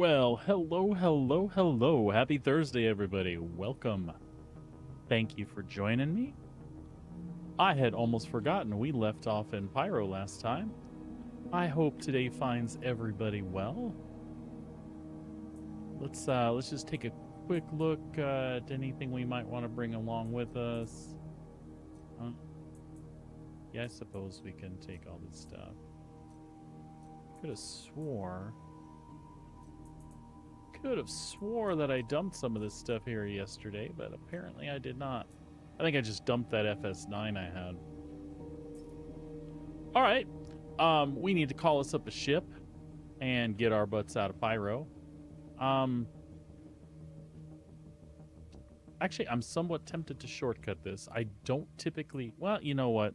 Well, hello, hello, hello. Happy Thursday, everybody. Welcome. Thank you for joining me. I had almost forgotten we left off in Pyro last time. I hope today finds everybody well. Let's just take a quick look at anything we might want to bring along with us. Yeah, I suppose we can take all this stuff. Could have swore that I dumped some of this stuff here yesterday, but apparently I did not. I think I just dumped that FS9 I had. All right. We need to call us up a ship and get our butts out of Pyro. Actually, I'm somewhat tempted to shortcut this. I don't typically... Well, you know what?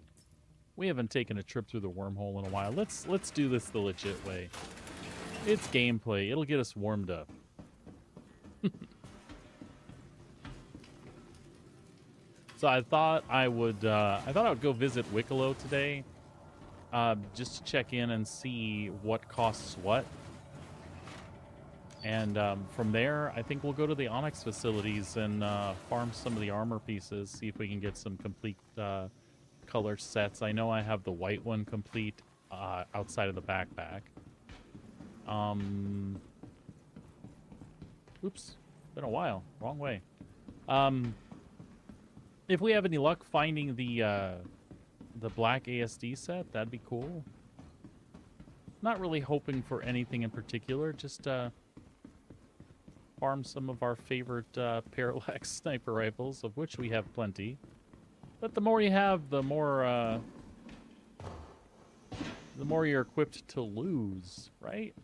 We haven't taken a trip through the wormhole in a while. Let's do this the legit way. It's gameplay. It'll get us warmed up. So I thought I would go visit Wicklow today, just to check in and see what costs what. And from there, I think we'll go to the Onyx facilities and farm some of the armor pieces, see if we can get some complete color sets. I know I have the white one complete outside of the backpack. Oops, been a while. Wrong way. If we have any luck finding the black ASD set, that'd be cool. Not really hoping for anything in particular, just farm some of our favorite parallax sniper rifles, of which we have plenty. But the more you have, the more you're equipped to lose, right?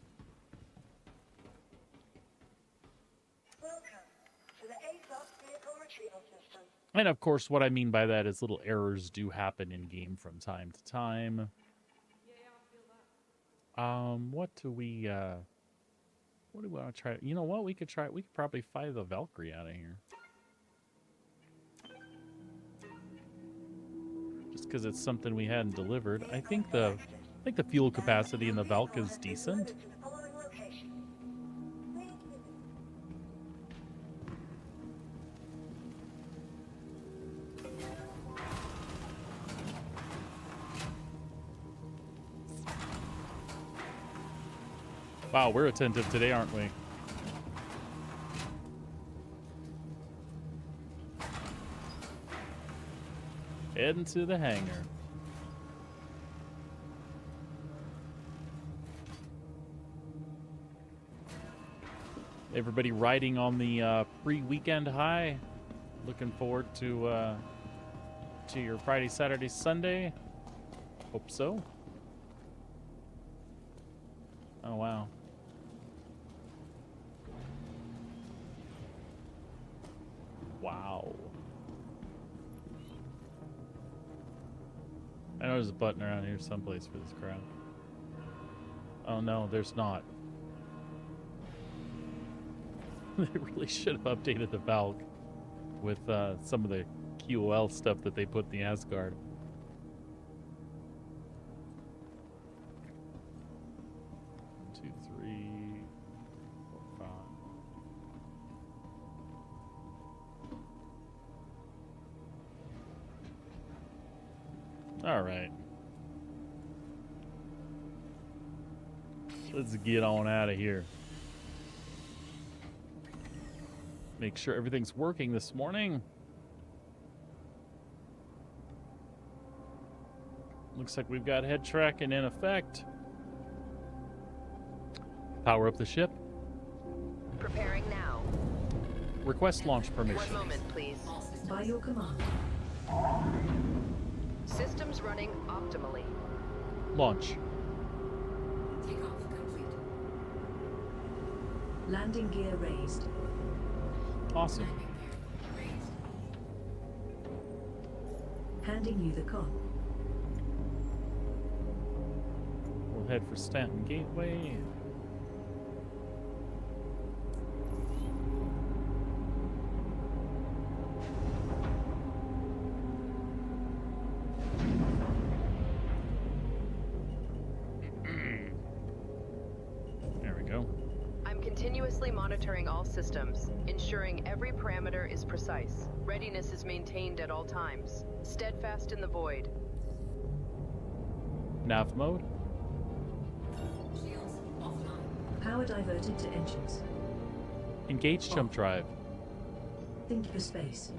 And of course, what I mean by that is little errors do happen in game from time to time. What do we want to try? You know what? We could probably fly the Valkyrie out of here. Just because it's something we hadn't delivered. I think the fuel capacity in the Valk is decent. Wow, we're attentive today, aren't we? Heading to the hangar. Everybody riding on the pre-weekend high. Looking forward to your Friday, Saturday, Sunday. Hope so. Oh, wow. Wow. I know there's a button around here someplace for this crap. Oh no, there's not. They really should have updated the Valk with some of the QOL stuff that they put in the Asgard. All right. Let's get on out of here. Make sure everything's working this morning. Looks like we've got head tracking in effect. Power up the ship. Preparing now. Request launch permission. 1 moment, please. By your command. Systems running optimally. Launch. Takeoff complete. Landing gear raised. Awesome. Handing you the con. We'll head for Stanton Gateway. closely monitoring all systems, ensuring every parameter is precise. Readiness is maintained at all times. Steadfast in the void. Nav mode. Shields offline. Power diverted to engines. Engage jump drive. Think for space.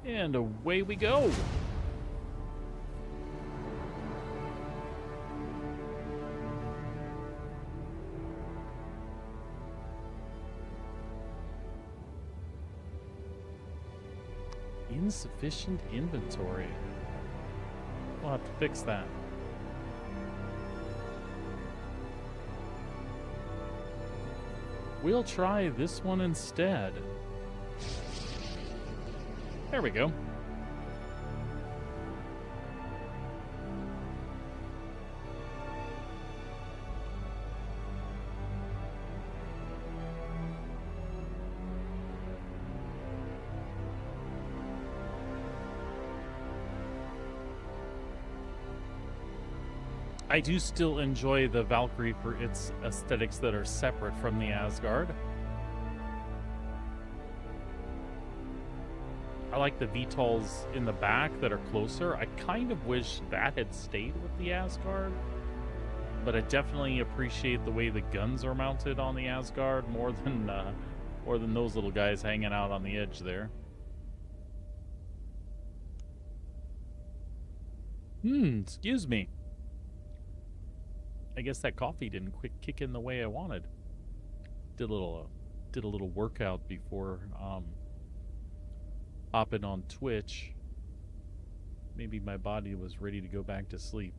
And away we go. Insufficient inventory. We'll have to fix that. We'll try this one instead. There we go. I do still enjoy the Valkyrie for its aesthetics that are separate from the Asgard. I like the VTOLs in the back that are closer. I kind of wish that had stayed with the Asgard. But I definitely appreciate the way the guns are mounted on the Asgard more than those little guys hanging out on the edge there. Excuse me. I guess that coffee didn't kick in the way I wanted. Did a little workout before hopping on Twitch. Maybe my body was ready to go back to sleep.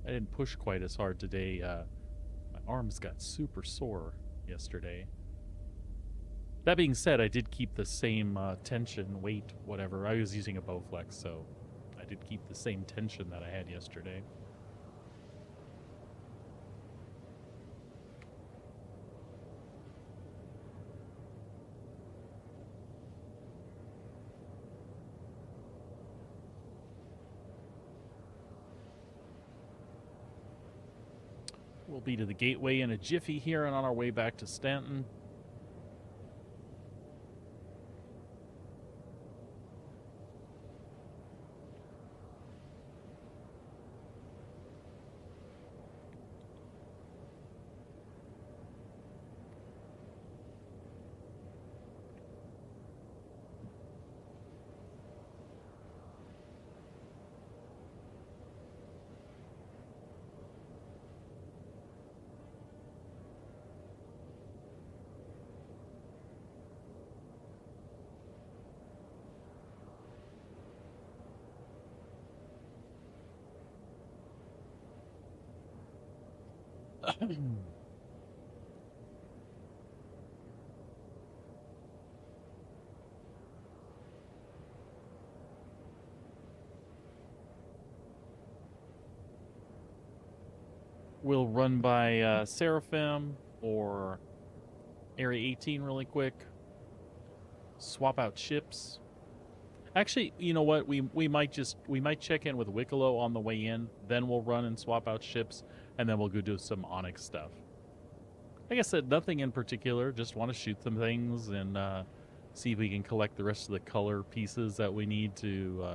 I didn't push quite as hard today. My arms got super sore yesterday. That being said, I did keep the same tension, weight, whatever. I was using a Bowflex, so I did keep the same tension that I had yesterday. We'll be to the gateway in a jiffy here and on our way back to Stanton. We'll run by Seraphim or Area 18 really quick. Swap out ships. Actually, you know what? We might check in with Wicklow on the way in, then we'll run and swap out ships, and then we'll go do some Onyx stuff. Like I said, nothing in particular. Just want to shoot some things and see if we can collect the rest of the color pieces that we need to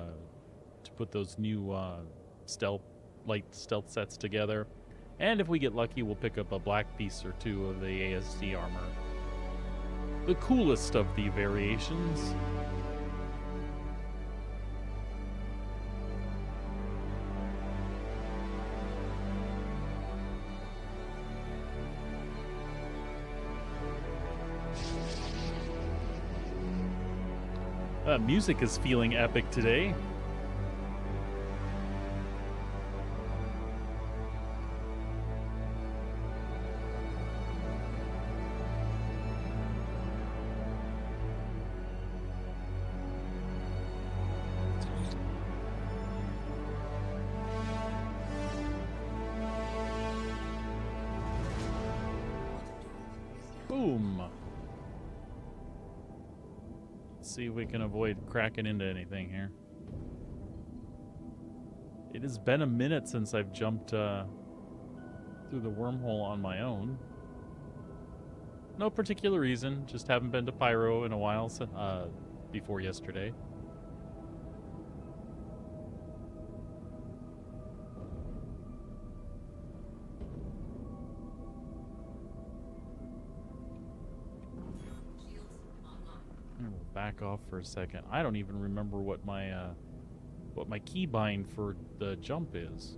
put those new light stealth sets together. And if we get lucky, we'll pick up a black piece or two of the ASD armor. The coolest of the variations. Music is feeling epic today. Boom. See if we can avoid cracking into anything here. It has been a minute since I've jumped through the wormhole on my own. No particular reason, just haven't been to Pyro in a while before yesterday. We'll back off for a second. I don't even remember what my keybind for the jump is.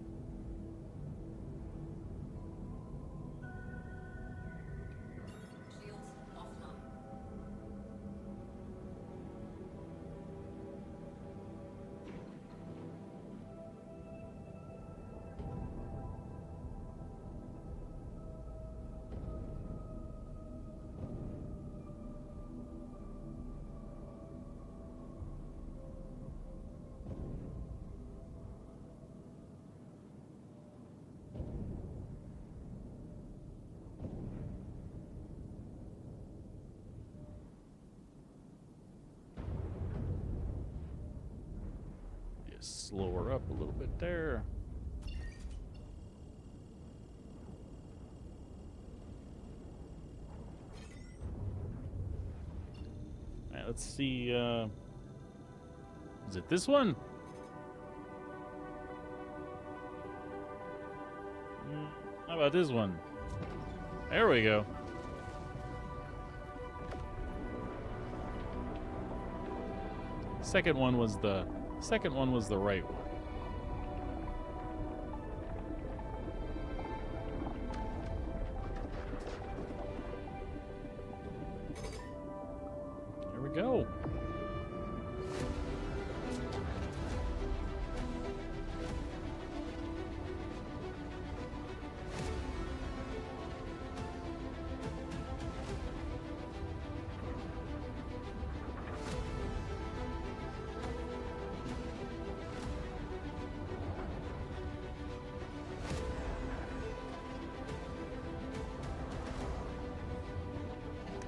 Slow her up a little bit there. All right, let's see. Is it this one? How about this one? There we go. Second one was the right one. There we go.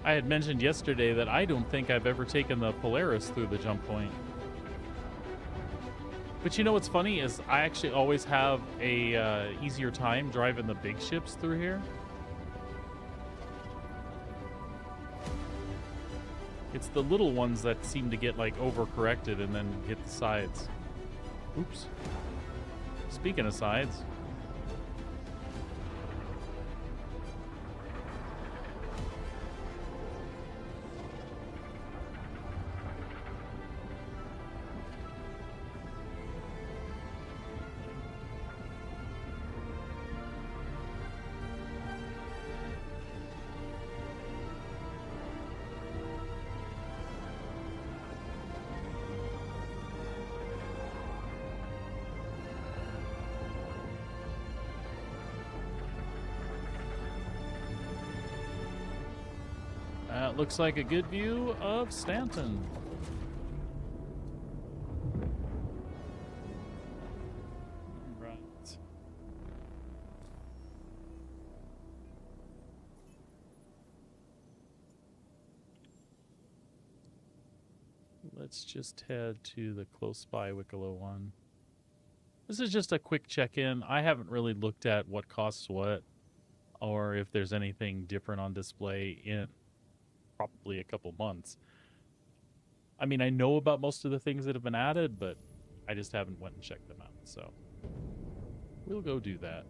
I had mentioned yesterday that I don't think I've ever taken the Polaris through the jump point. But you know what's funny is I actually always have a easier time driving the big ships through here. It's the little ones that seem to get like overcorrected and then hit the sides. Oops. Speaking of sides. Looks like a good view of Stanton. Right. Let's just head to the close by Wicklow one. This is just a quick check-in. I haven't really looked at what costs what, or if there's anything different on display in probably a couple months. I mean, I know about most of the things that have been added, but I just haven't went and checked them out. So we'll go do that.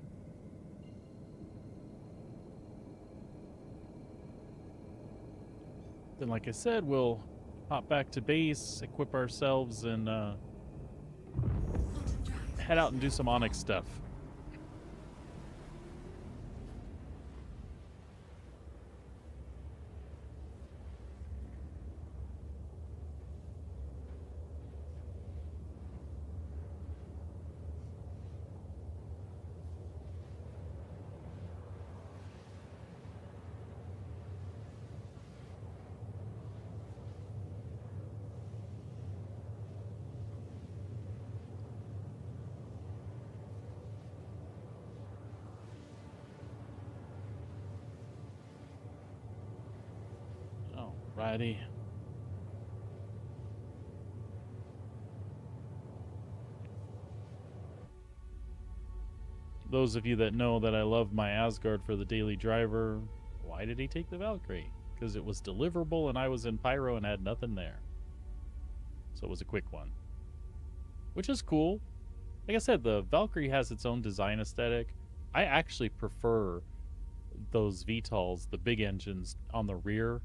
Then, like I said, we'll hop back to base, equip ourselves, and head out and do some Onyx stuff. Alrighty. those of you that know that I love my Asgard for the daily driver, why did he take the Valkyrie? Because it was deliverable and I was in Pyro and had nothing there. So it was a quick one. Which is cool. Like I said, the Valkyrie has its own design aesthetic. I actually prefer those VTOLs, the big engines on the rear,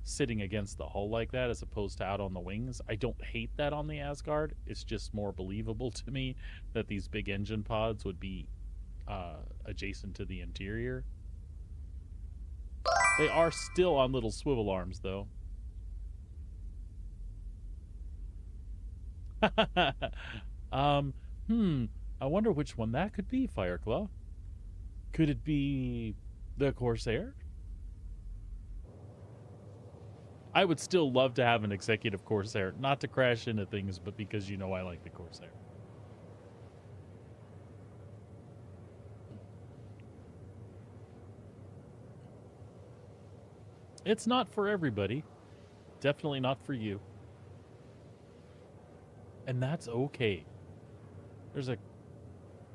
sitting against the hull like that as opposed to out on the wings. I don't hate that on the Asgard. It's just more believable to me that these big engine pods would be adjacent to the interior. They are still on little swivel arms, though. I wonder which one that could be, Fireclaw. Could it be the Corsair? I would still love to have an executive Corsair, not to crash into things, but because you know I like the Corsair. It's not for everybody. Definitely not for you. And that's okay. There's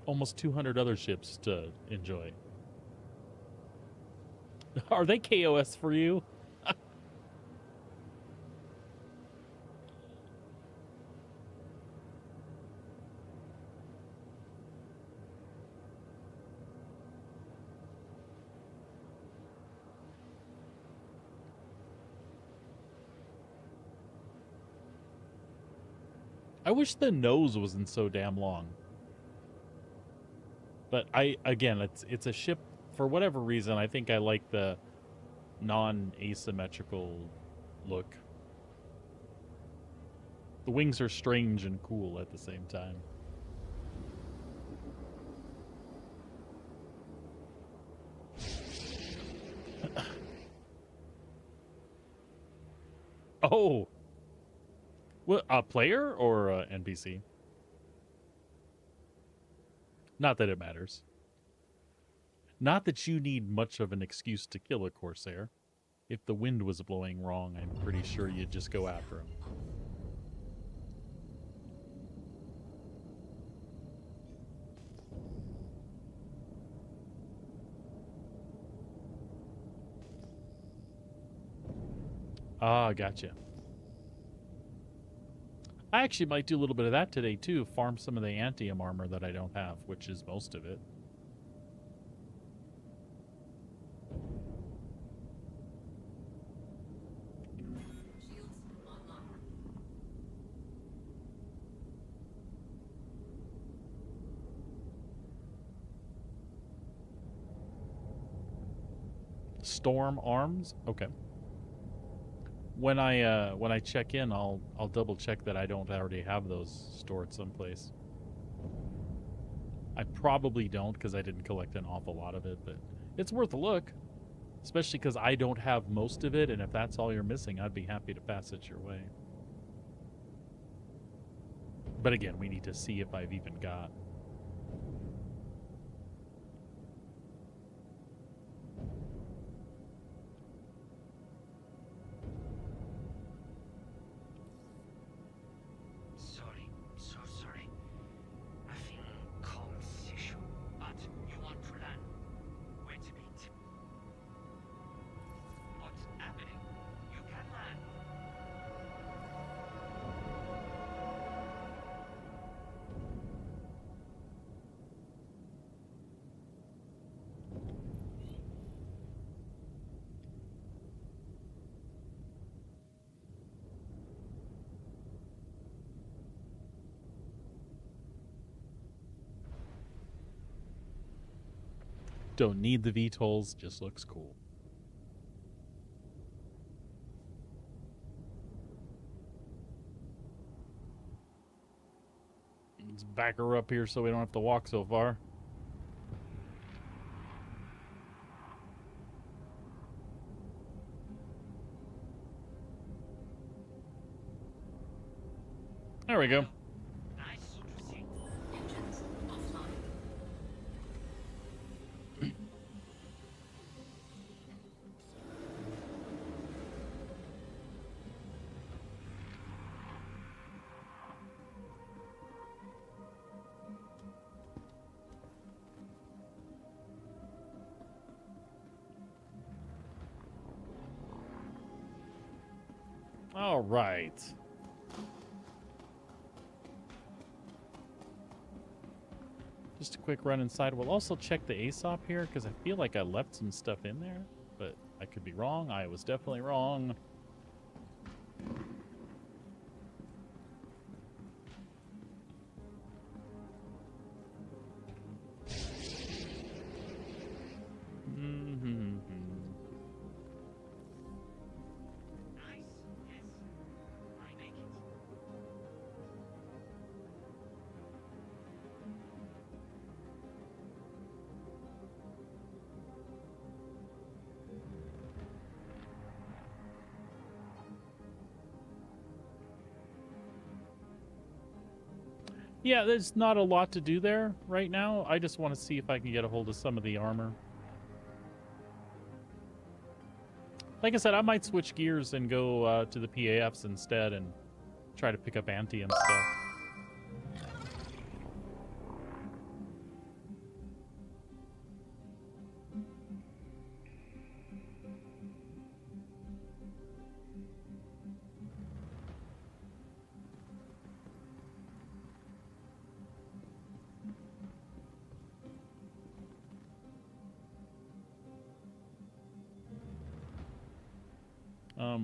almost 200 other ships to enjoy. Are they KOS for you? I wish the nose wasn't so damn long. But again, it's a ship, for whatever reason, I think I like the non-asymmetrical look. The wings are strange and cool at the same time. Oh! What, a player or a NPC? Not that it matters. Not that you need much of an excuse to kill a Corsair. If the wind was blowing wrong, I'm pretty sure you'd just go after him. Ah, gotcha. I actually might do a little bit of that today, too. Farm some of the Antium armor that I don't have, which is most of it. Storm arms? Okay. When I check in, I'll double check that I don't already have those stored someplace. I probably don't because I didn't collect an awful lot of it, but it's worth a look, especially because I don't have most of it, and if that's all you're missing, I'd be happy to pass it your way. But again, we need to see if I've even got. Don't need the VTOLs, just looks cool. Let's back her up here so we don't have to walk so far. There we go. All right. Just a quick run inside. We'll also check the ASOP here because I feel like I left some stuff in there, but I could be wrong. I was definitely wrong. Yeah, there's not a lot to do there right now. I just want to see if I can get a hold of some of the armor. Like I said, I might switch gears and go to the PAFs instead and try to pick up anti and stuff.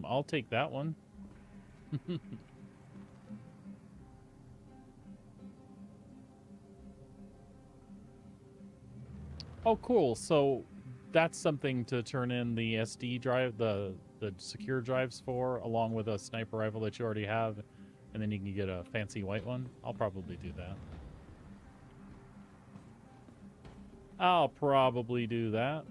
I'll take that one. Oh, cool. So that's something to turn in the SD drive, the secure drives for, along with a sniper rifle that you already have, and then you can get a fancy white one. I'll probably do that. I'll probably do that.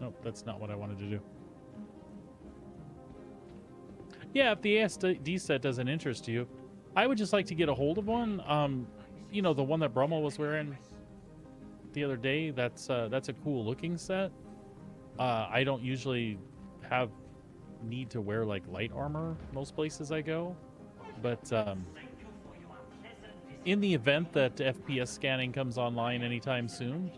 Nope, that's not what I wanted to do. Yeah, if the ASD set doesn't interest you, I would just like to get a hold of one. You know, the one that Brummel was wearing the other day. That's a cool looking set. I don't usually have need to wear like light armor most places I go, but in the event that FPS scanning comes online anytime soon.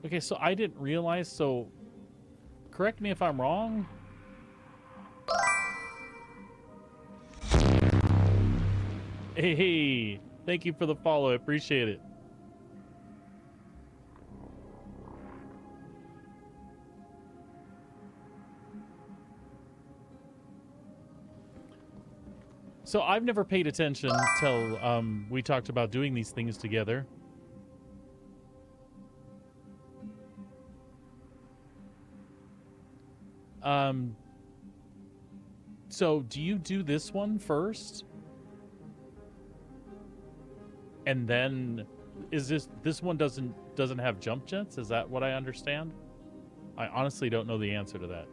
Okay, so I didn't realize, so correct me if I'm wrong. Hey, thank you for the follow. I appreciate it. So I've never paid attention till we talked about doing these things together. So do you do this one first? And then is this one doesn't have jump jets? Is that what I understand? I honestly don't know the answer to that.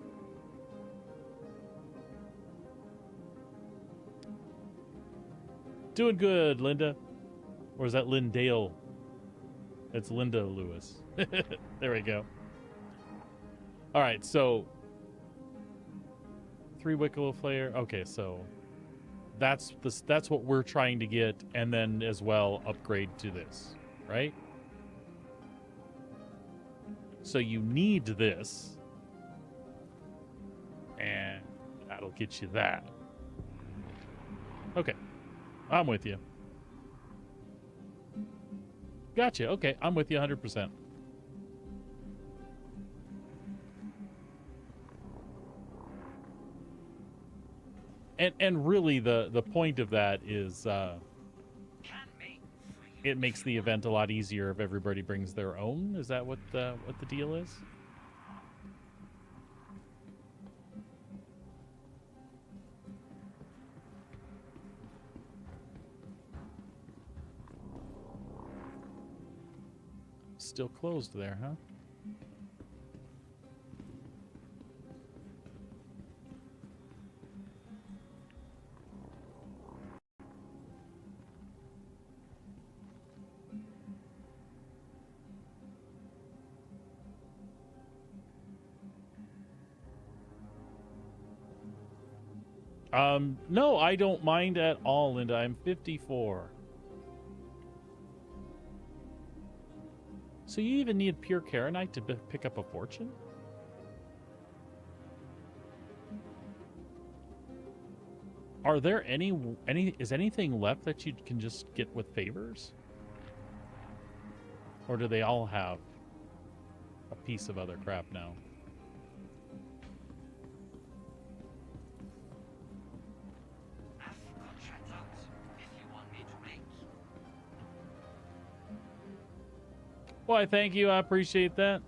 Doing good, Linda. Or is that Lindale? It's Linda Lewis. There we go. All right, so 3 Wicklow Flare. Okay, so that's what we're trying to get, and then as well upgrade to this, right? So you need this, and that'll get you that. Okay, I'm with you. Gotcha. Okay, I'm with you 100%. And really the point of that is it makes the event a lot easier if everybody brings their own. Is that what the deal is? Still closed there, huh? No, I don't mind at all, Linda. I'm 54. So you even need pure Karenite to pick up a fortune? Are there is anything left that you can just get with favors? Or do they all have a piece of other crap now? Why, thank you. I appreciate that.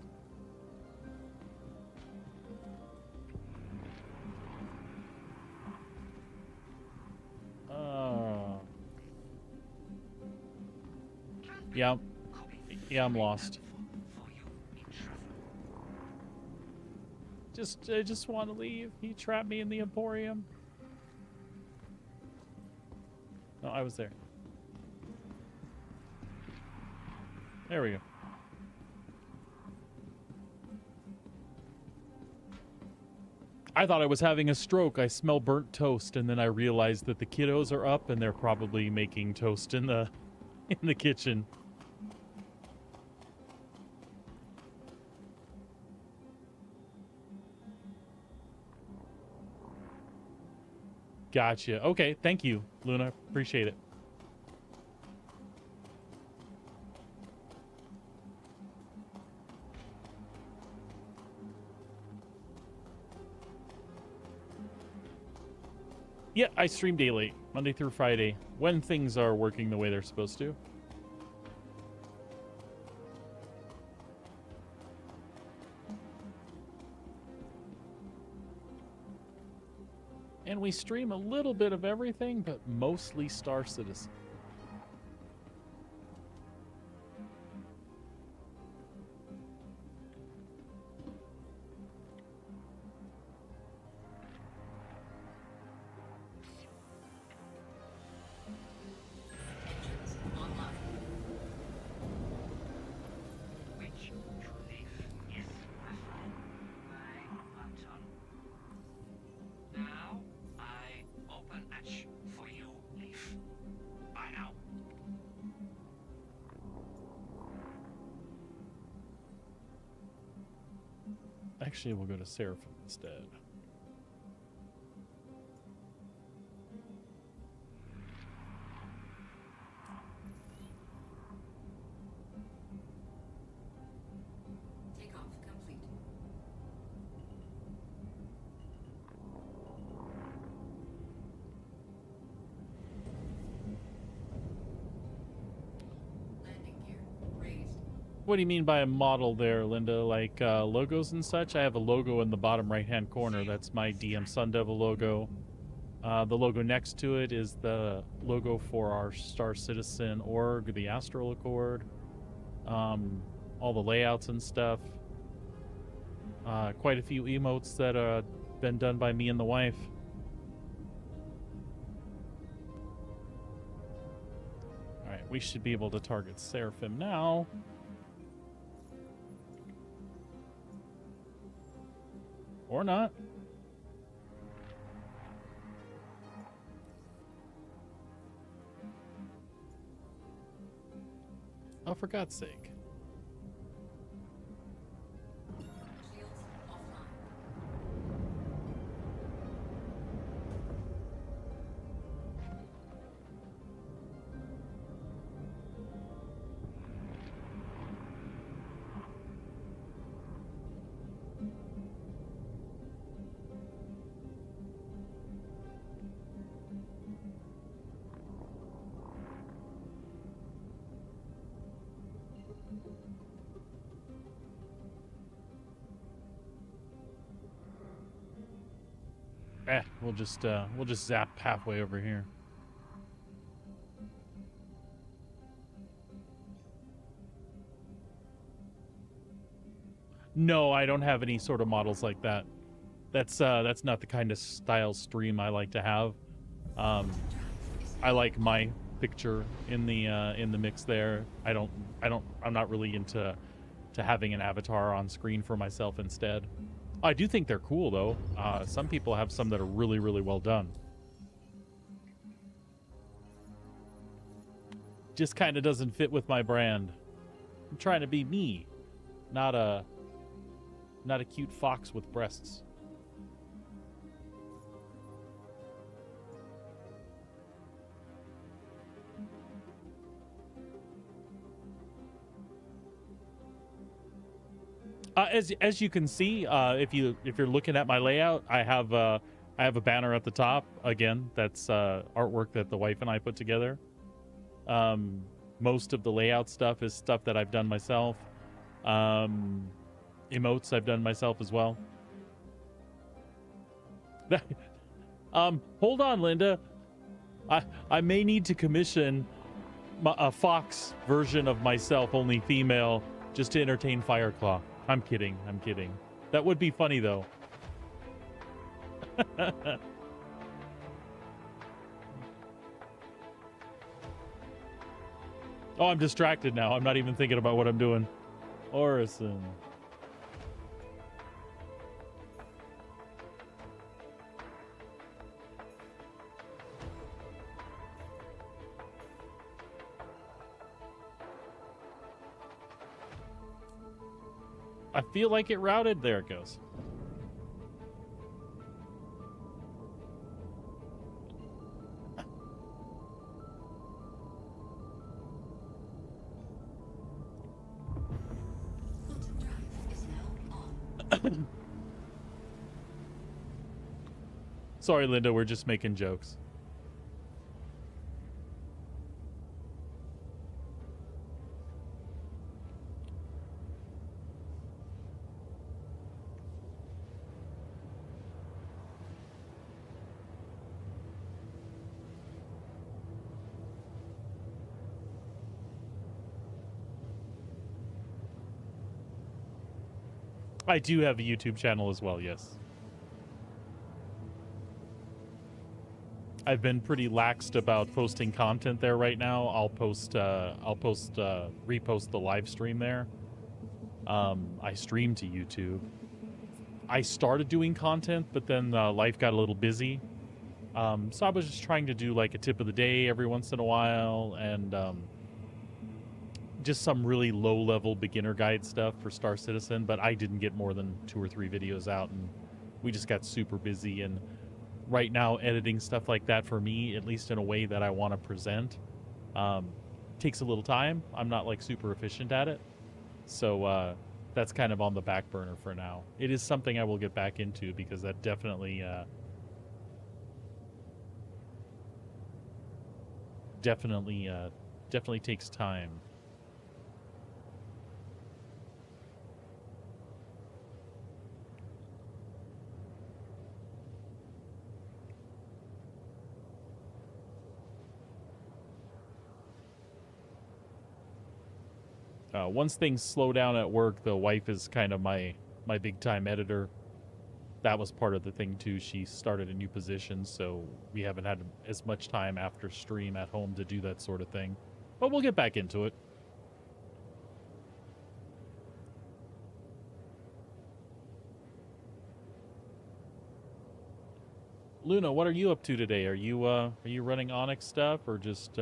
Yeah. Yeah, I'm lost. I just want to leave. He trapped me in the Emporium. No, I was there. There we go. I thought I was having a stroke. I smell burnt toast, and then I realized that the kiddos are up and they're probably making toast in the kitchen. Gotcha. Okay, thank you, Luna. Appreciate it. Yeah, I stream daily, Monday through Friday, when things are working the way they're supposed to. And we stream a little bit of everything, but mostly Star Citizen. Actually, we'll go to Seraphim instead. Takeoff complete. Landing gear raised. What do you mean by a model there, Linda? Like logos and such? I have a logo in the bottom right-hand corner. That's my DM Sun Devil logo. The logo next to it is the logo for our Star Citizen org, the Astral Accord. All the layouts and stuff. Quite a few emotes that have been done by me and the wife. Alright, we should be able to target Seraphim now. Or not. Oh, for God's sake. Shields offline. We'll just zap halfway over here. No, I don't have any sort of models like that. That's not the kind of style stream I like to have. I like my picture in the mix there. I'm not really into having an avatar on screen for myself instead. I do think they're cool though. Some people have some that are really, really well done. Just kind of doesn't fit with my brand. I'm trying to be me, not a cute fox with breasts. As you can see, if you're looking at my layout, I have a banner at the top. Again, that's artwork that the wife and I put together. Most of the layout stuff is stuff that I've done myself. Emotes I've done myself as well. Hold on, Linda. I may need to commission a fox version of myself, only female, just to entertain Fireclaw. I'm kidding. I'm kidding. That would be funny, though. Oh, I'm distracted now. I'm not even thinking about what I'm doing. Orison. I feel like it routed. There it goes. Quantum drive is now on. Sorry, Linda. We're just making jokes. I do have a YouTube channel as well, yes. I've been pretty laxed about posting content there right now. I'll repost the live stream there. I stream to YouTube. I started doing content, but then life got a little busy. So I was just trying to do like a tip of the day every once in a while, and just some really low-level beginner guide stuff for Star Citizen, but I didn't get more than 2 or 3 videos out, and we just got super busy. And right now, editing stuff like that for me, at least in a way that I want to present, takes a little time. I'm not like super efficient at it, so that's kind of on the back burner for now. It is something I will get back into because that definitely takes time. Once things slow down at work, the wife is kind of my big time editor. That was part of the thing too. She started a new position, so we haven't had as much time after stream at home to do that sort of thing. But we'll get back into it. Luna, what are you up to today? Are you running Onyx stuff or just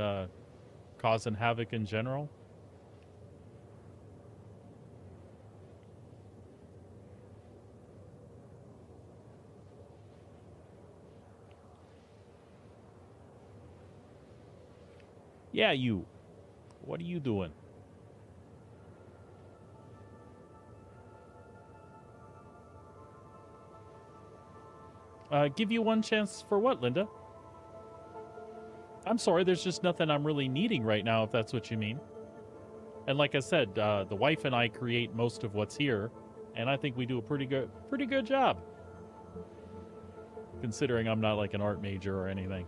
causing havoc in general? Yeah, you. What are you doing? Give you one chance for what, Linda? I'm sorry, there's just nothing I'm really needing right now, if that's what you mean. And like I said, the wife and I create most of what's here, and I think we do a pretty good job. Considering I'm not like an art major or anything.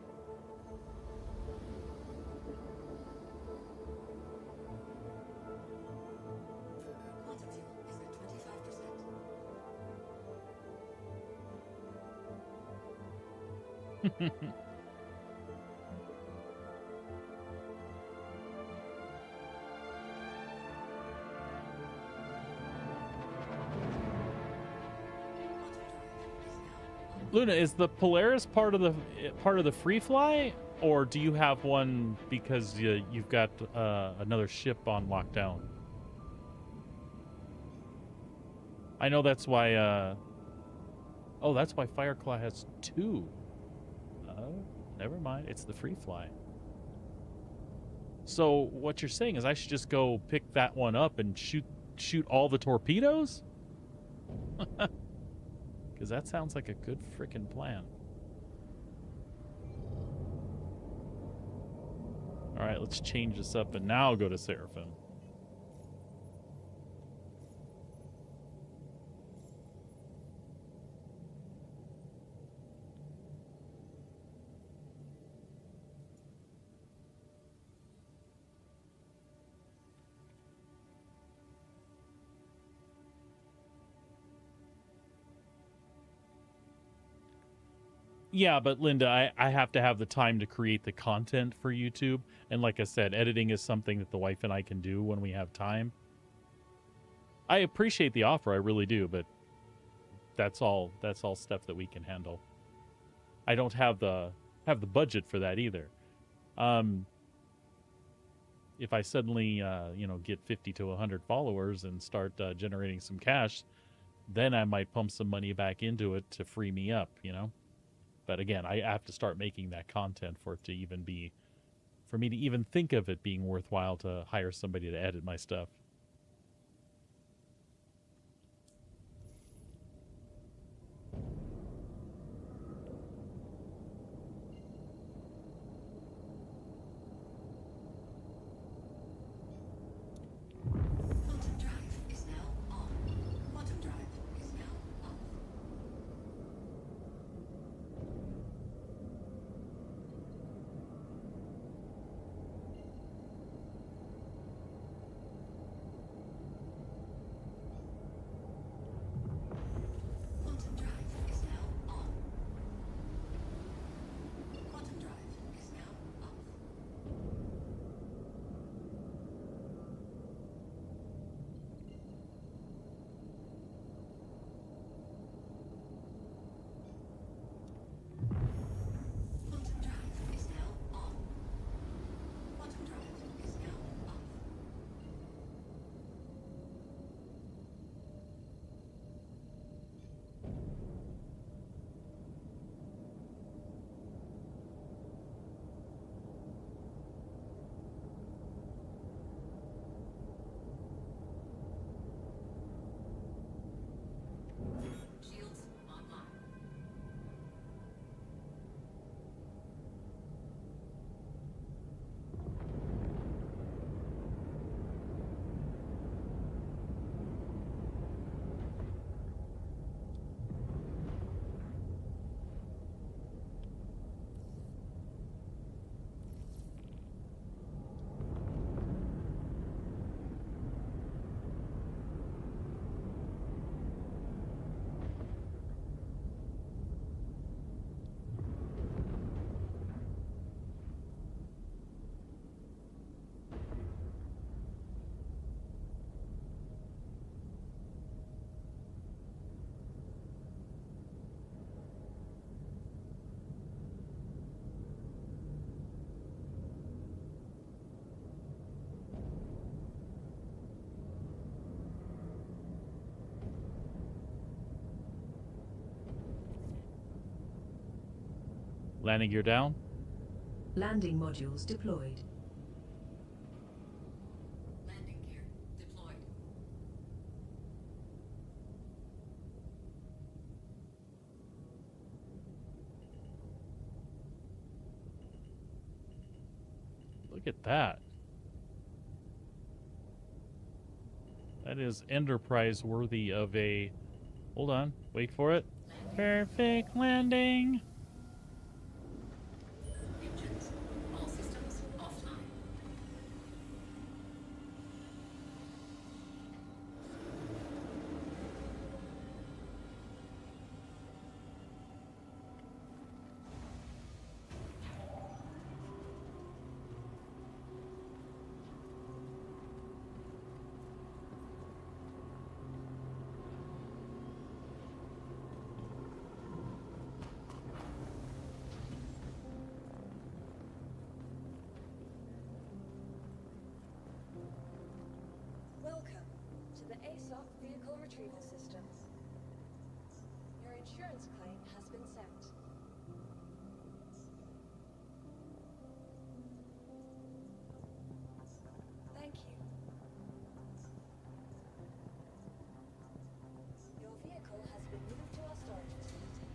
Quantum fuel is at 25%. Luna, is the Polaris part of the free fly, or do you have one because you've got another ship on lockdown? I know that's why. Oh, that's why Fireclaw has two. Oh, never mind. It's the free fly. So what you're saying is I should just go pick that one up and shoot all the torpedoes? Because that sounds like a good freaking plan. All right, let's change this up and now go to Seraphim. Yeah, but Linda, I have to have the time to create the content for YouTube. And like I said, editing is something that the wife and I can do when we have time. I appreciate the offer, I really do, but that's all stuff that we can handle. I don't have the budget for that either. If I suddenly get 50 to 100 followers and start generating some cash, then I might pump some money back into it to free me up, But again, I have to start making that content for it to even be, for me to even think of it being worthwhile to hire somebody to edit my stuff. Quantum drive is now on. Quantum drive is now off. Quantum drive is now on. Quantum drive is now off. Quantum drive is now on. Quantum drive is now off. Shields online. Landing gear down. Landing modules deployed. Landing gear deployed. Look at that. That is Enterprise worthy of a... Hold on. Wait for it. Perfect landing. Engines. All systems offline. retrieval systems. Your insurance claim has been sent. Thank you. Your vehicle has been moved to our storage facility.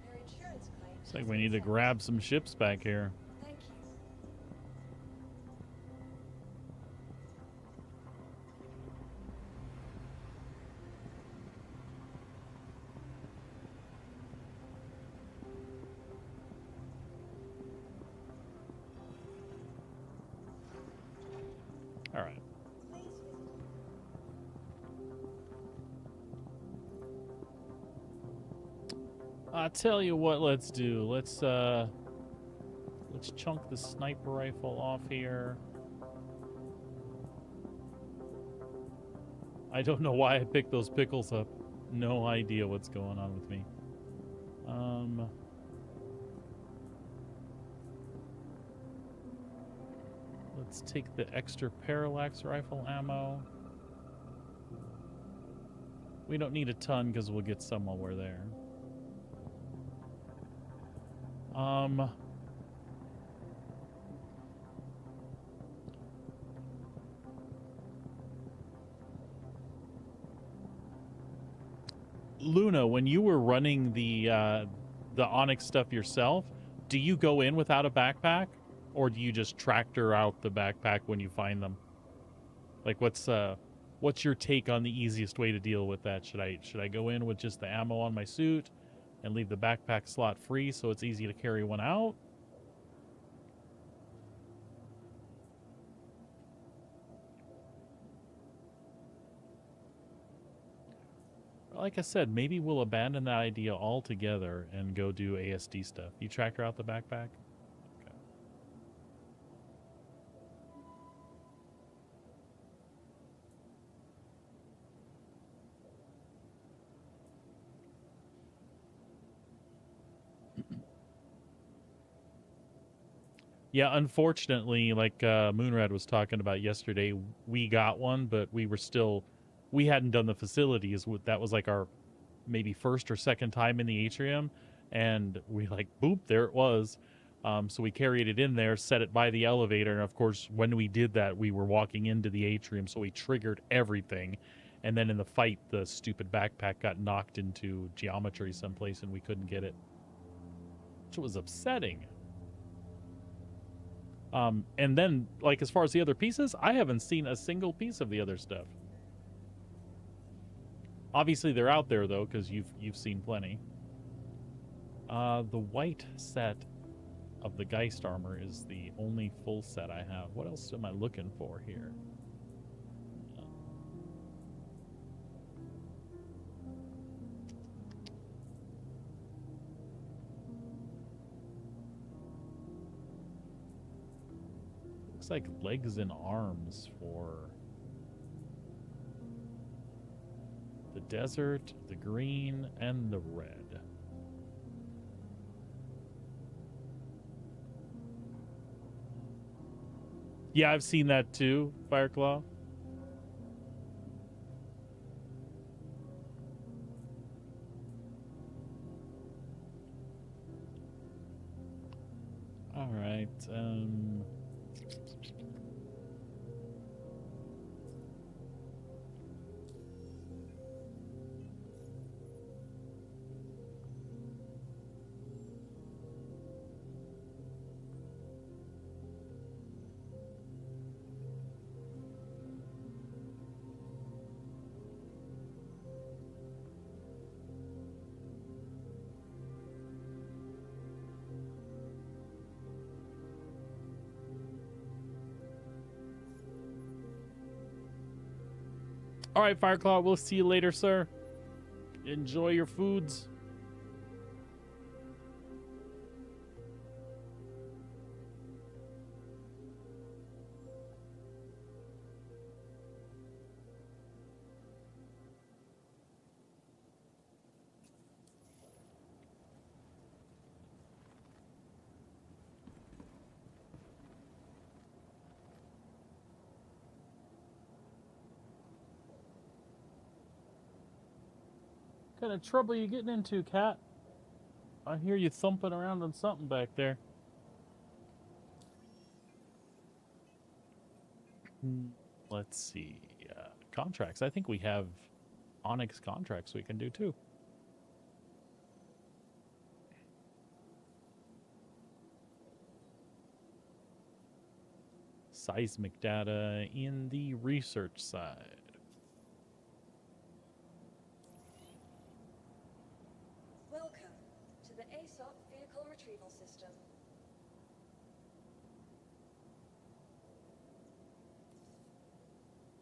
Your insurance claim Looks like we need to grab some ships back here. Thank you. All right. Please visit. I tell you what, let's do. Let's chunk the sniper rifle off here. I don't know why I picked those pickles up. No idea what's going on with me. Let's take the extra parallax rifle ammo. We don't need a ton because we'll get some while we're there. Luna, when you were running the Onyx stuff yourself, do you go in without a backpack, or do you just tractor out the backpack when you find them? Like, what's your take on the easiest way to deal with that? Should I go in with just the ammo on my suit and leave the backpack slot free so it's easy to carry one out? Like I said, maybe we'll abandon that idea altogether and go do ASD stuff. You tractor out the backpack? Okay. Yeah, unfortunately, like Moonrad was talking about yesterday, we got one, but we hadn't done the facilities. That was like our maybe first or second time in the atrium, and we like, boop, there it was. So we carried it in there, set it by the elevator, and of course, when we did that, we were walking into the atrium, so we triggered everything. And then in the fight, the stupid backpack got knocked into geometry someplace, and we couldn't get it, which was upsetting. And then, like, as far as the other pieces, I haven't seen a single piece of the other stuff. Obviously, they're out there, though, because you've seen plenty. The white set of the Geist armor is the only full set I have. What else am I looking for here? Looks like legs and arms for the desert, the green, and the red. Yeah, I've seen that too, Fireclaw. All right. All right, Fireclaw, we'll see you later, sir. Enjoy your foods. kind of trouble you getting into, cat? I hear you thumping around on something back there. Let's see. Contracts. I think we have Onyx contracts we can do too. Seismic data in the research side. Welcome to the ASOP Vehicle Retrieval System.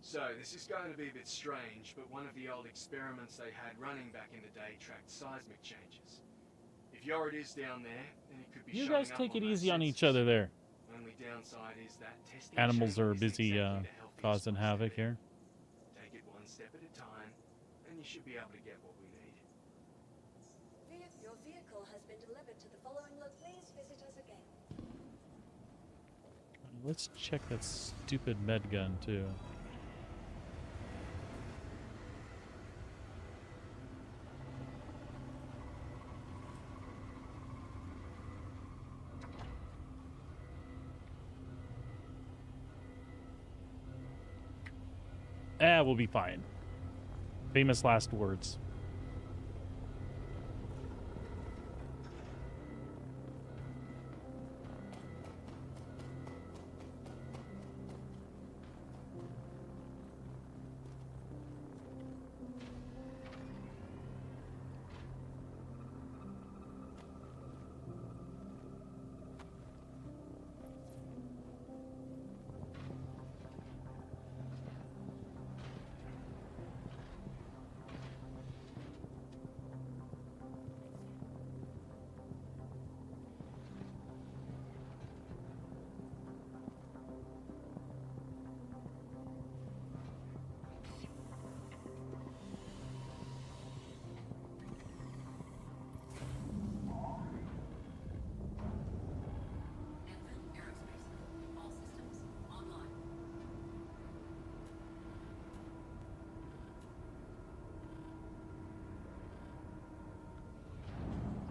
So, this is going to be a bit strange, but one of the old experiments they had running back in the day tracked seismic changes. If Yorid is down there, then it could be You showing guys up take it those easy on each sensors. other there. Only downside is that testing Animals chamber are isn't busy exactly the healthiest causing place to havoc be. here. Take it one step at a time, and you should be able to get what we need. Your vehicle has been delivered to the following Please visit us again. Let's check that stupid med gun too. We'll be fine. Famous last words.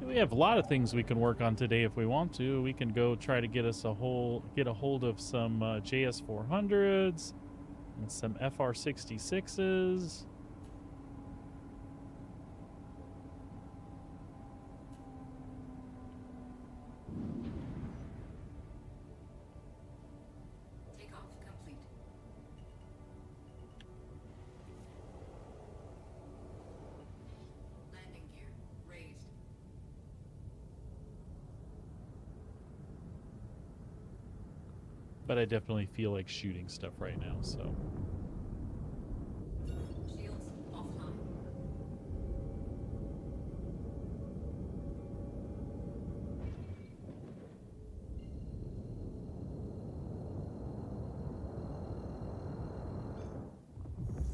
We have a lot of things we can work on today if we want to. We can go try to get us get a hold of some JS400s and some FR66s. Takeoff complete. Landing gear raised. But I definitely feel like shooting stuff right now, so. Shields offline.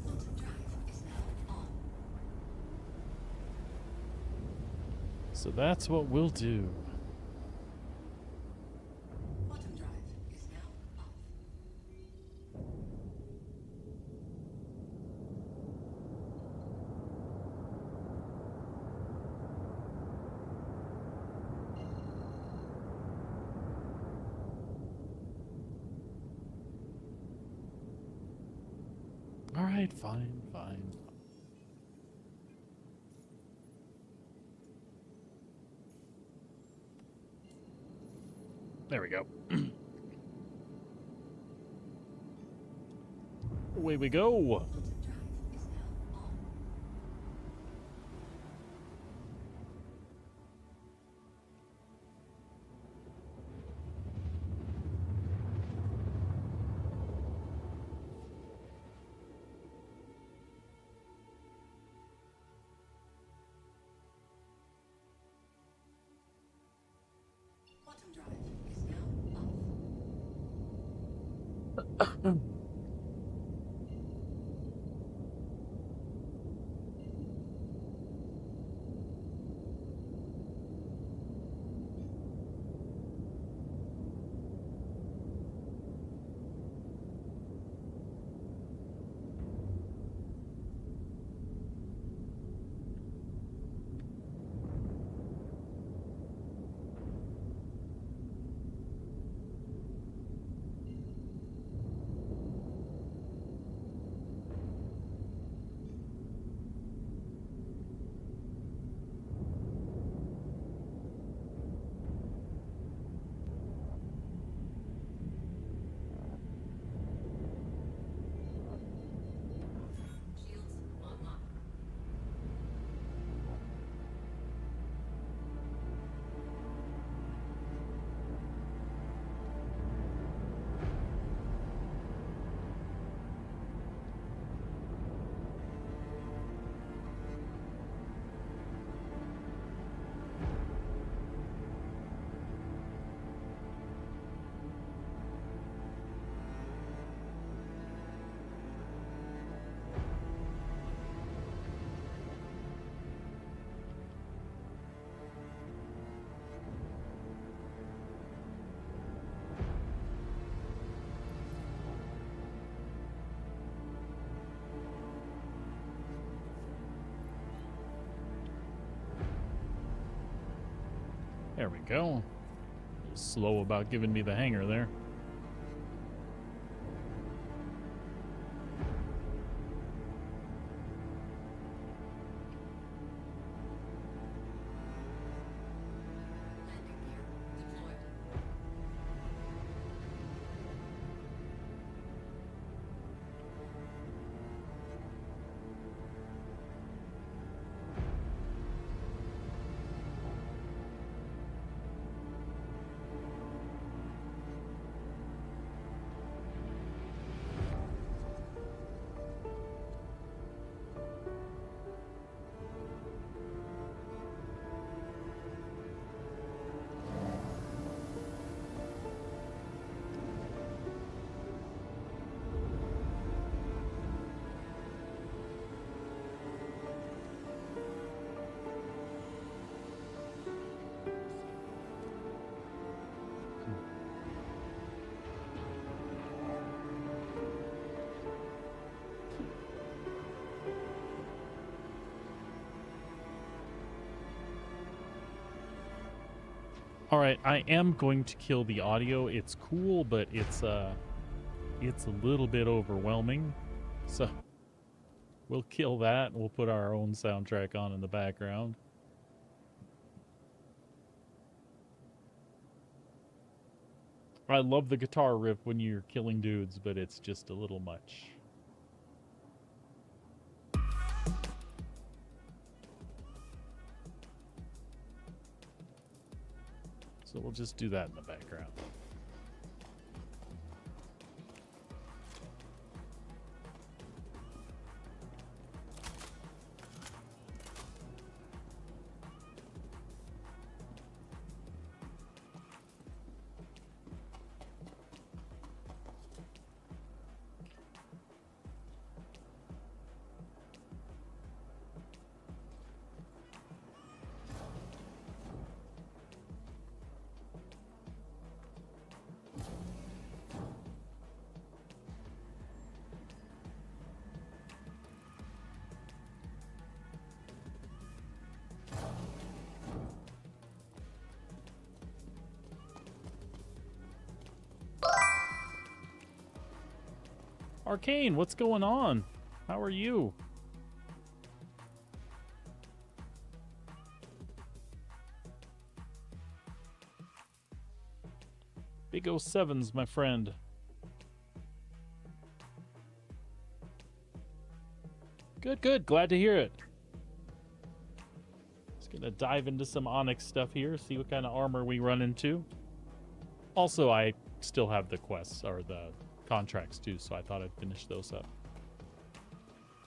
Quantum drive is now on. So that's what we'll do. Quantum drive is now off. All right, fine, fine. There we go. Away we go. Quantum drive is now on. Quantum drive is now off. There we go. A little slow about giving me the hanger there. Landing gear deployed. All right, I am going to kill the audio. It's cool, but it's a little bit overwhelming. So we'll kill that and we'll put our own soundtrack on in the background. I love the guitar riff when you're killing dudes, but it's just a little much. So we'll just do that in the background. Arcane, what's going on? How are you? Big 07's my friend. Good, good. Glad to hear it. Just gonna dive into some Onyx stuff here, see what kind of armor we run into. Also, I still have the quests, or the contracts too, so I thought I'd finish those up.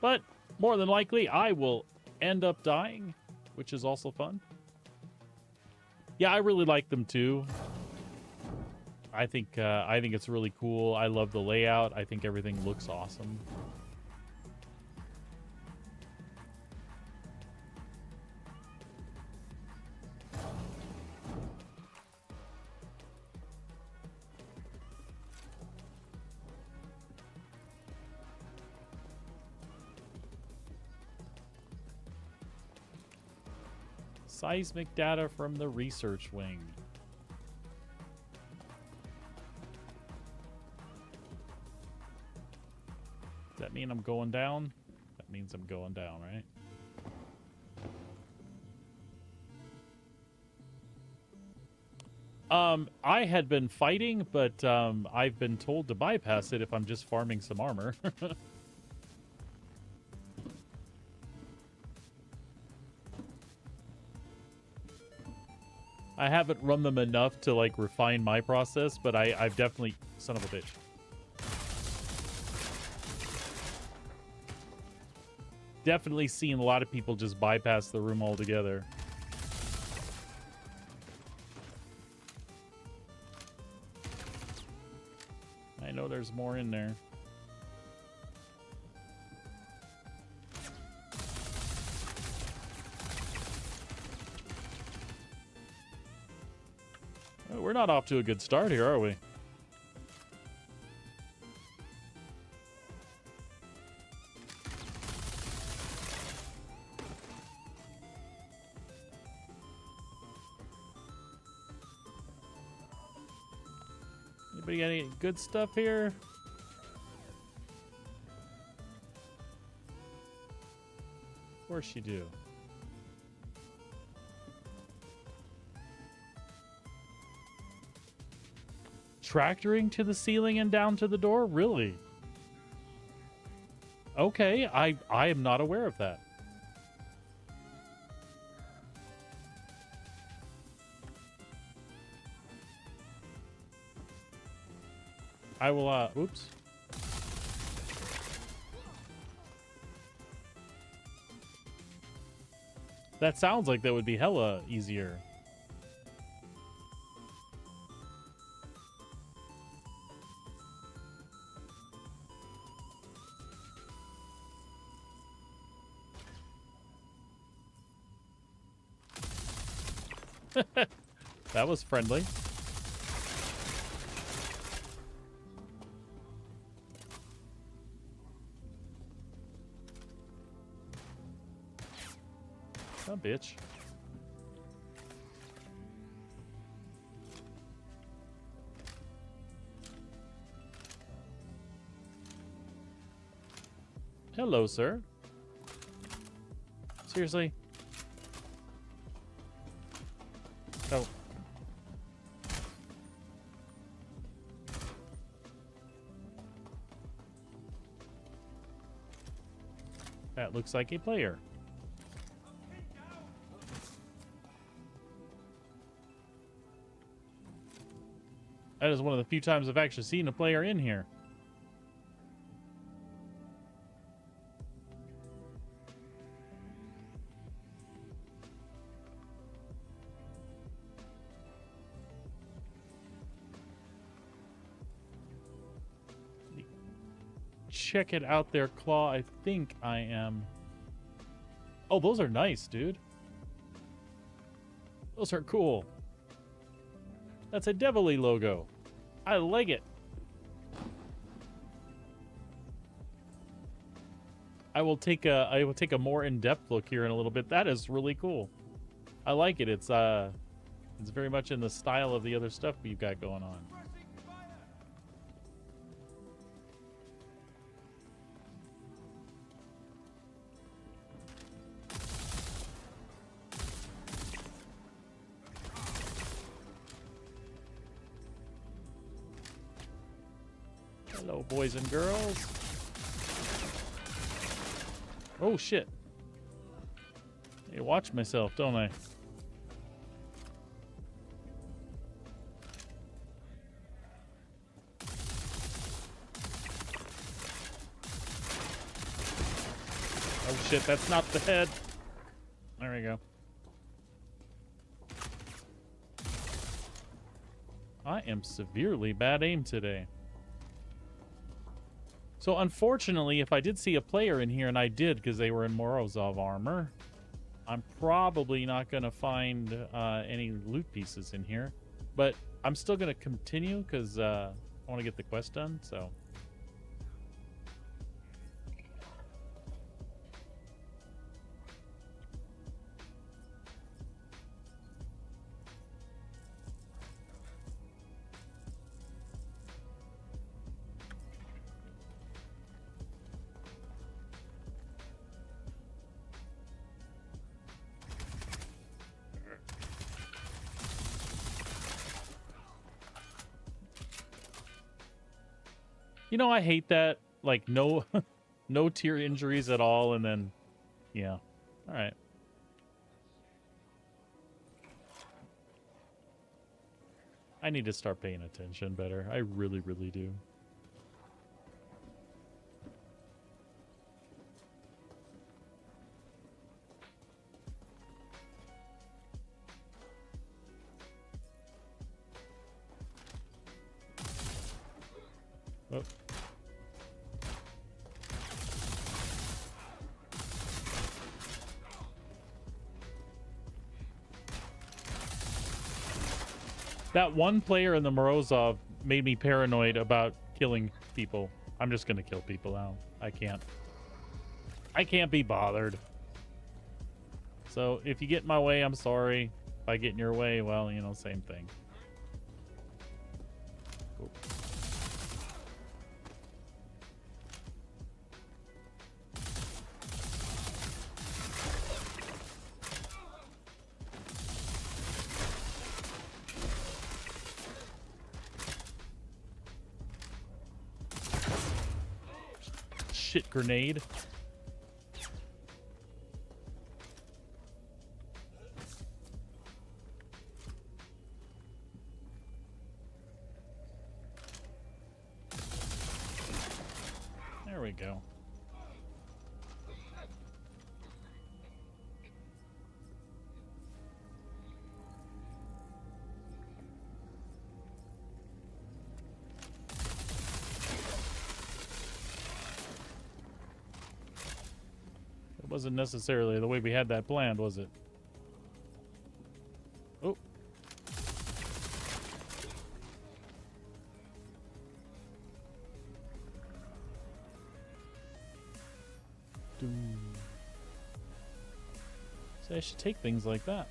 But more than likely, I will end up dying, which is also fun. Yeah, I really like them too. I think it's really cool. I love the layout. I think everything looks awesome. Seismic data from the research wing. Does that mean I'm going down? That means I'm going down, right? I had been fighting, but I've been told to bypass it if I'm just farming some armor. I haven't run them enough to like refine my process, but I've definitely, son of a bitch. Definitely seen a lot of people just bypass the room altogether. I know there's more in there. We're not off to a good start here, are we? Anybody got any good stuff here? Of course you do. Tractoring to the ceiling and down to the door? Really? Okay, I am not aware of that. I will, oops. That sounds like that would be hella easier. That was friendly. Oh, bitch. Hello, sir. Seriously? Oh. That looks like a player. That is one of the few times I've actually seen a player in here. Check it out there, Claw. I think I am... Oh, those are nice, dude. Those are cool. That's a Devilly logo. I like it. I will take a more in-depth look here in a little bit. That is really cool. I like it. It's very much in the style of the other stuff we've got going on. Hello, boys and girls. Oh, shit. I watch myself, don't I? Oh, shit, that's not the head. There we go. I am severely bad aim today. So unfortunately, if I did see a player in here, and I did because they were in Morozov armor, I'm probably not going to find any loot pieces in here. But I'm still going to continue because I want to get the quest done, so... You know, I hate that. Like, no no tier injuries at all, and then... Yeah. Alright. I need to start paying attention better. I really, really do. Oh. That one player in the Morozov made me paranoid about killing people. I'm just gonna kill people now. I can't be bothered. So if you get in my way, I'm sorry. If I get in your way, well, you know, same thing. Oh. Shit grenade. There we go. It wasn't necessarily the way we had that planned, was it? Oh. Doom. So I should take things like that.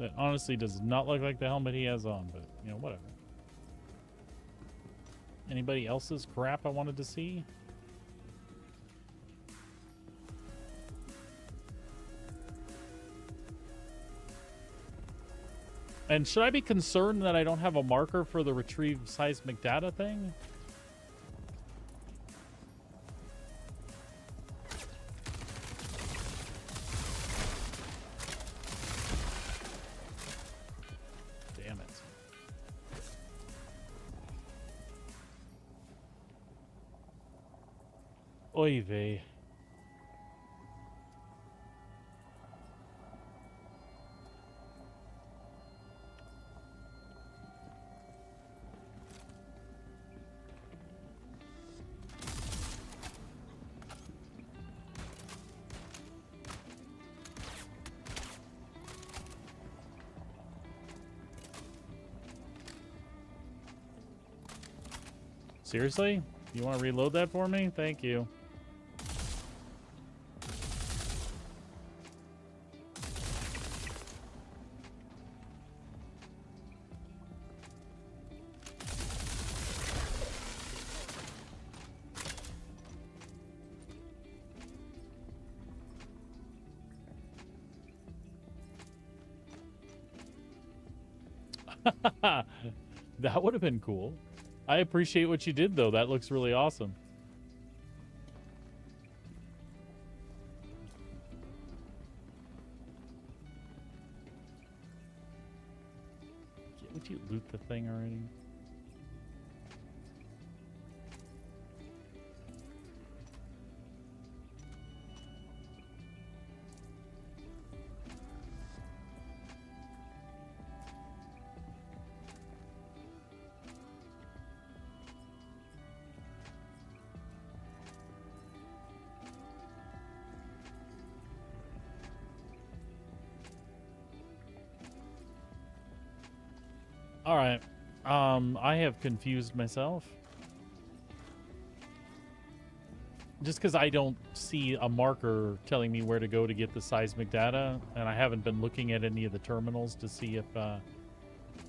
That honestly does not look like the helmet he has on, but, you know, whatever. Anybody else's crap I wanted to see? And should I be concerned that I don't have a marker for the retrieve seismic data thing? Damn it. Oy vey. Seriously? You want to reload that for me? Thank you. That would have been cool. I appreciate what you did, though. That looks really awesome. Would you loot the thing already? All right. I have confused myself. Just because I don't see a marker telling me where to go to get the seismic data, and I haven't been looking at any of the terminals to see if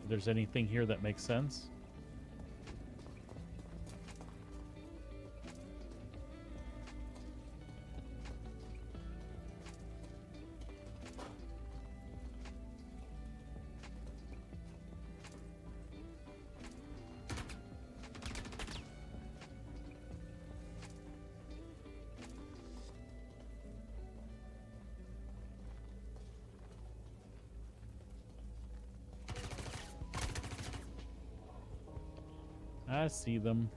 there's anything here that makes sense. I see them.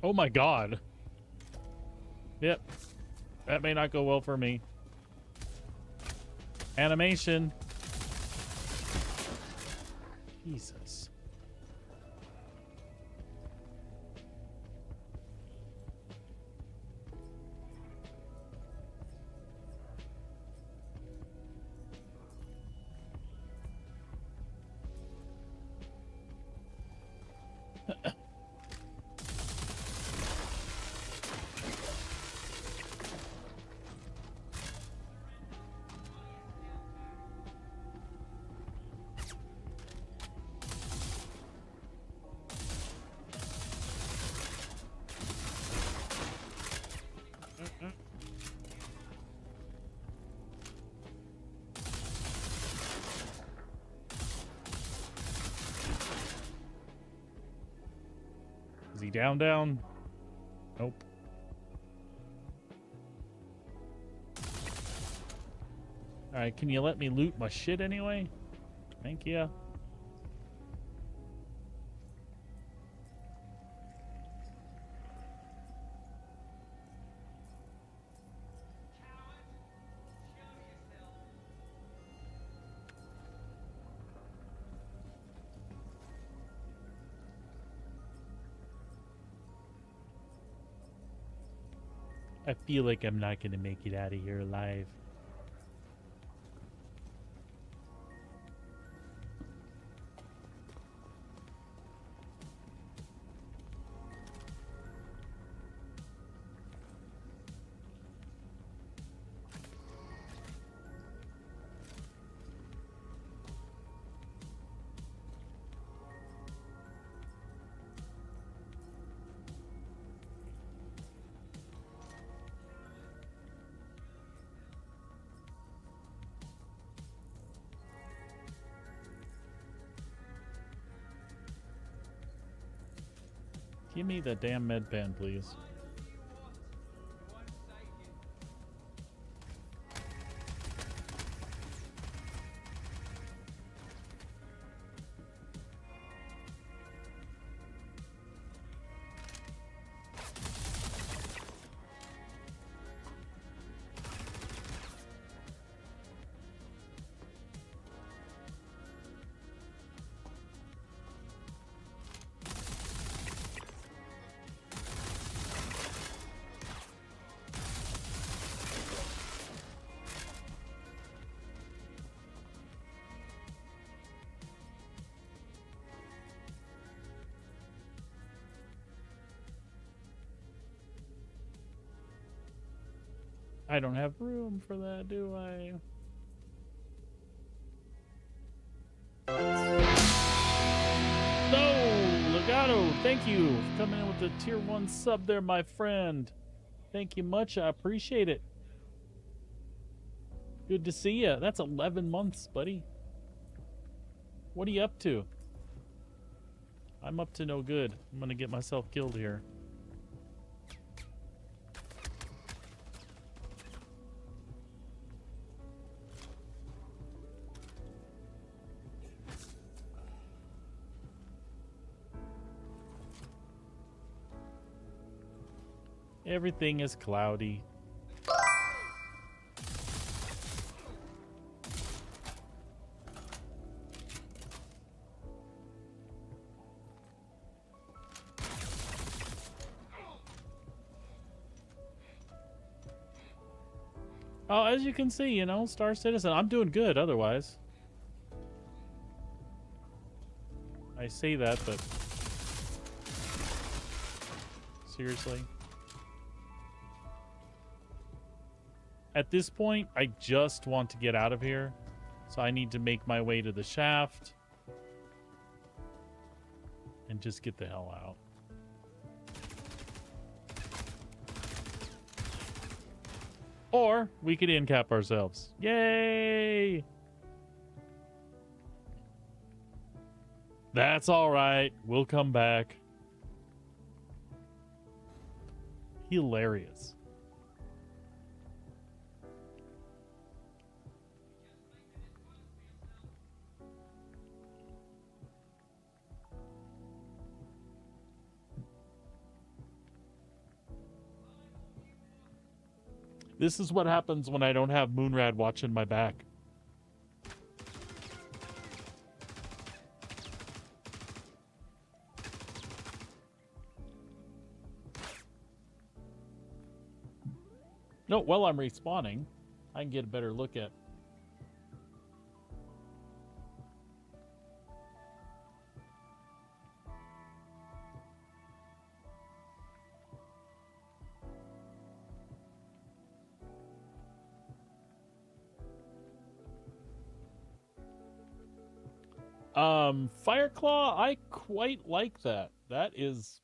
Oh my god. Yep. That may not go well for me. Animation. Jesus. Is he down, down? Nope. Alright, can you let me loot my shit anyway? Thank you. I feel like I'm not gonna make it out of here alive. Give me the damn med pen, please. I don't have room for that, do I? No! Legato, thank you for coming in with the tier 1 sub there, my friend. Thank you much. I appreciate it. Good to see you. That's 11 months, buddy. What are you up to? I'm up to no good. I'm gonna get myself killed here. Everything is cloudy. Oh, as you can see, you know, Star Citizen, I'm doing good otherwise. I say that, but seriously. At this point, I just want to get out of here. So I need to make my way to the shaft and just get the hell out. Or we could in-cap ourselves. Yay! That's all right. We'll come back. Hilarious. This is what happens when I don't have Moonrad watching my back. No, while I'm respawning, I can get a better look at. Fireclaw, I quite like that. That is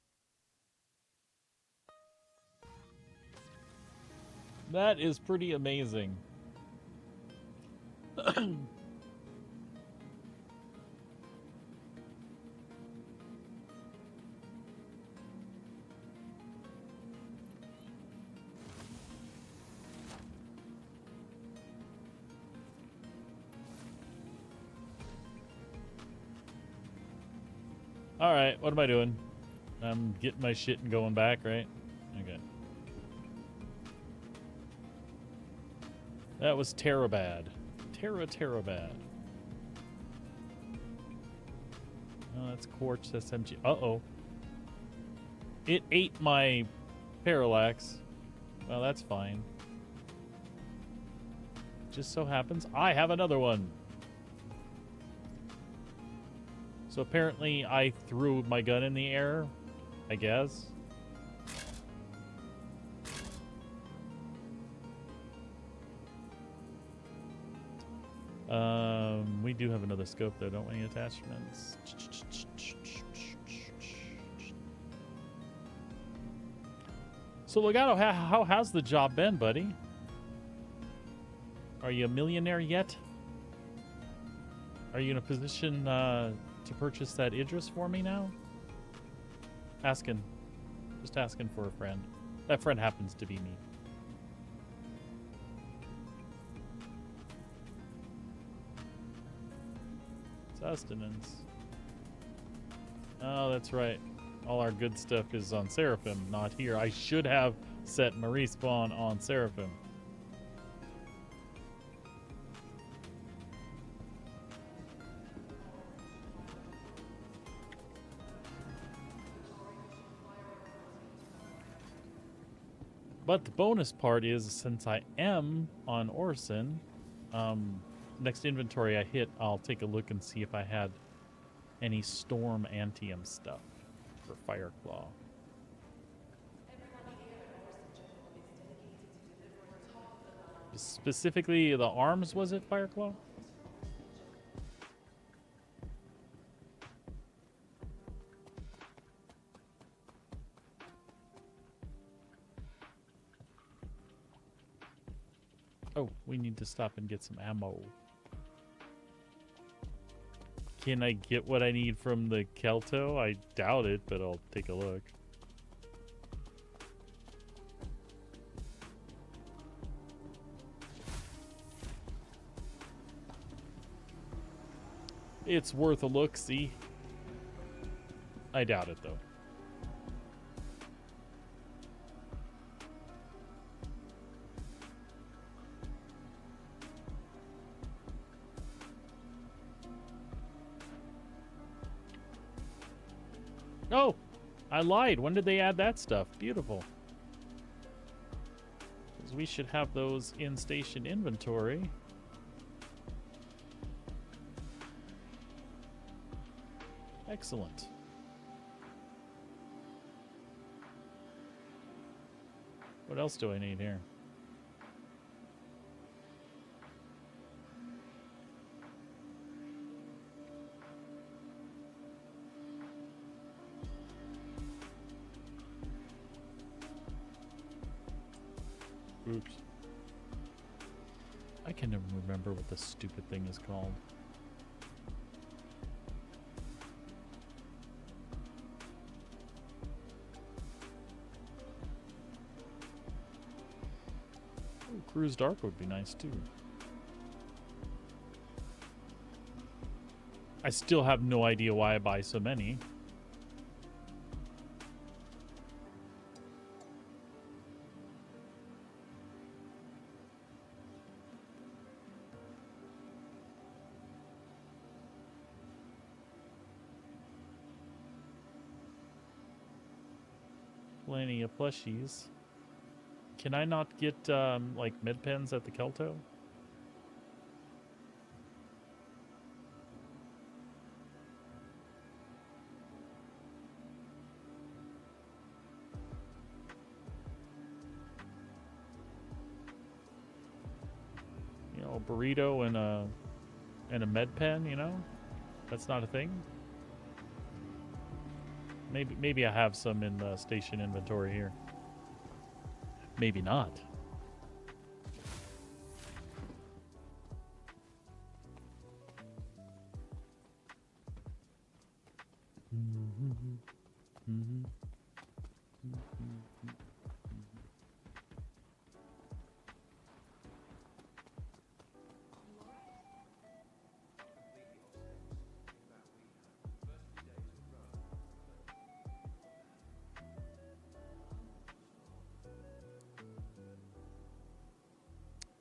pretty amazing. All right, what am I doing? I'm getting my shit and going back, right? Okay. That was Terabad. Terabad. Oh, that's Quartz SMG. Uh-oh. It ate my Parallax. Well, that's fine. Just so happens I have another one. So apparently I threw my gun in the air, I guess. We do have another scope though, don't we? Attachments. So Legato, how has the job been, buddy? Are you a millionaire yet? Are you in a position to purchase that Idris for me now? Asking. Just asking for a friend. That friend happens to be me. Sustenance. Oh, that's right. All our good stuff is on Seraphim, not here. I should have set my respawn on Seraphim. But the bonus part is, since I am on Orison, next inventory I hit, I'll take a look and see if I had any Storm Antium stuff for Fireclaw. Specifically, the arms, was it, Fireclaw? Oh, we need to stop and get some ammo. Can I get what I need from the Kelto? I doubt it, but I'll take a look. It's worth a look, see? I doubt it, though. Oh, I lied. When did they add that stuff? Beautiful. Because we should have those in station inventory. Excellent. What else do I need here? Oops. I can never remember what this stupid thing is called. Ooh, Cruise Dark would be nice too. I still have no idea why I buy so many. Plenty of plushies. Can I not get like med pens at the Kelto? You know, a burrito and a med pen, you know? That's not a thing. Maybe I have some in the station inventory here. Maybe not.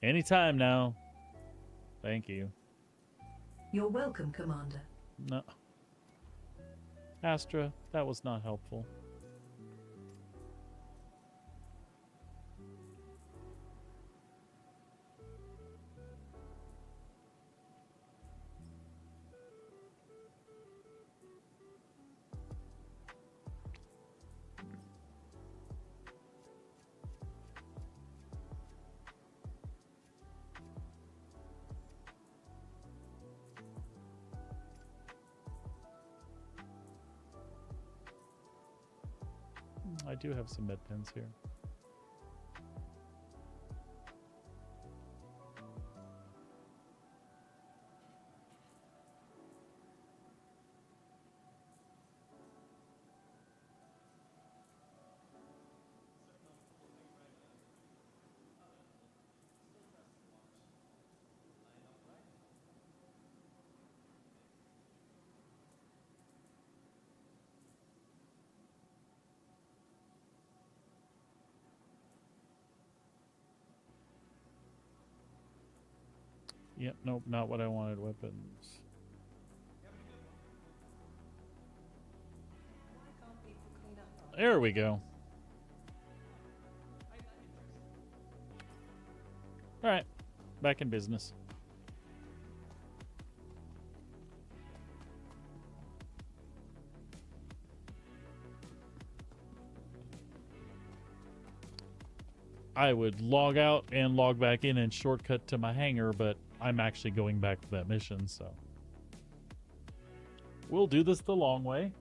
Anytime now. Thank you. You're welcome, Commander. No. Astra, that was not helpful. I do have some med pens here. Yep, nope, not what I wanted. Weapons. There we go. All right, back in business. I would log out and log back in and shortcut to my hangar, but I'm actually going back to that mission, so we'll do this the long way.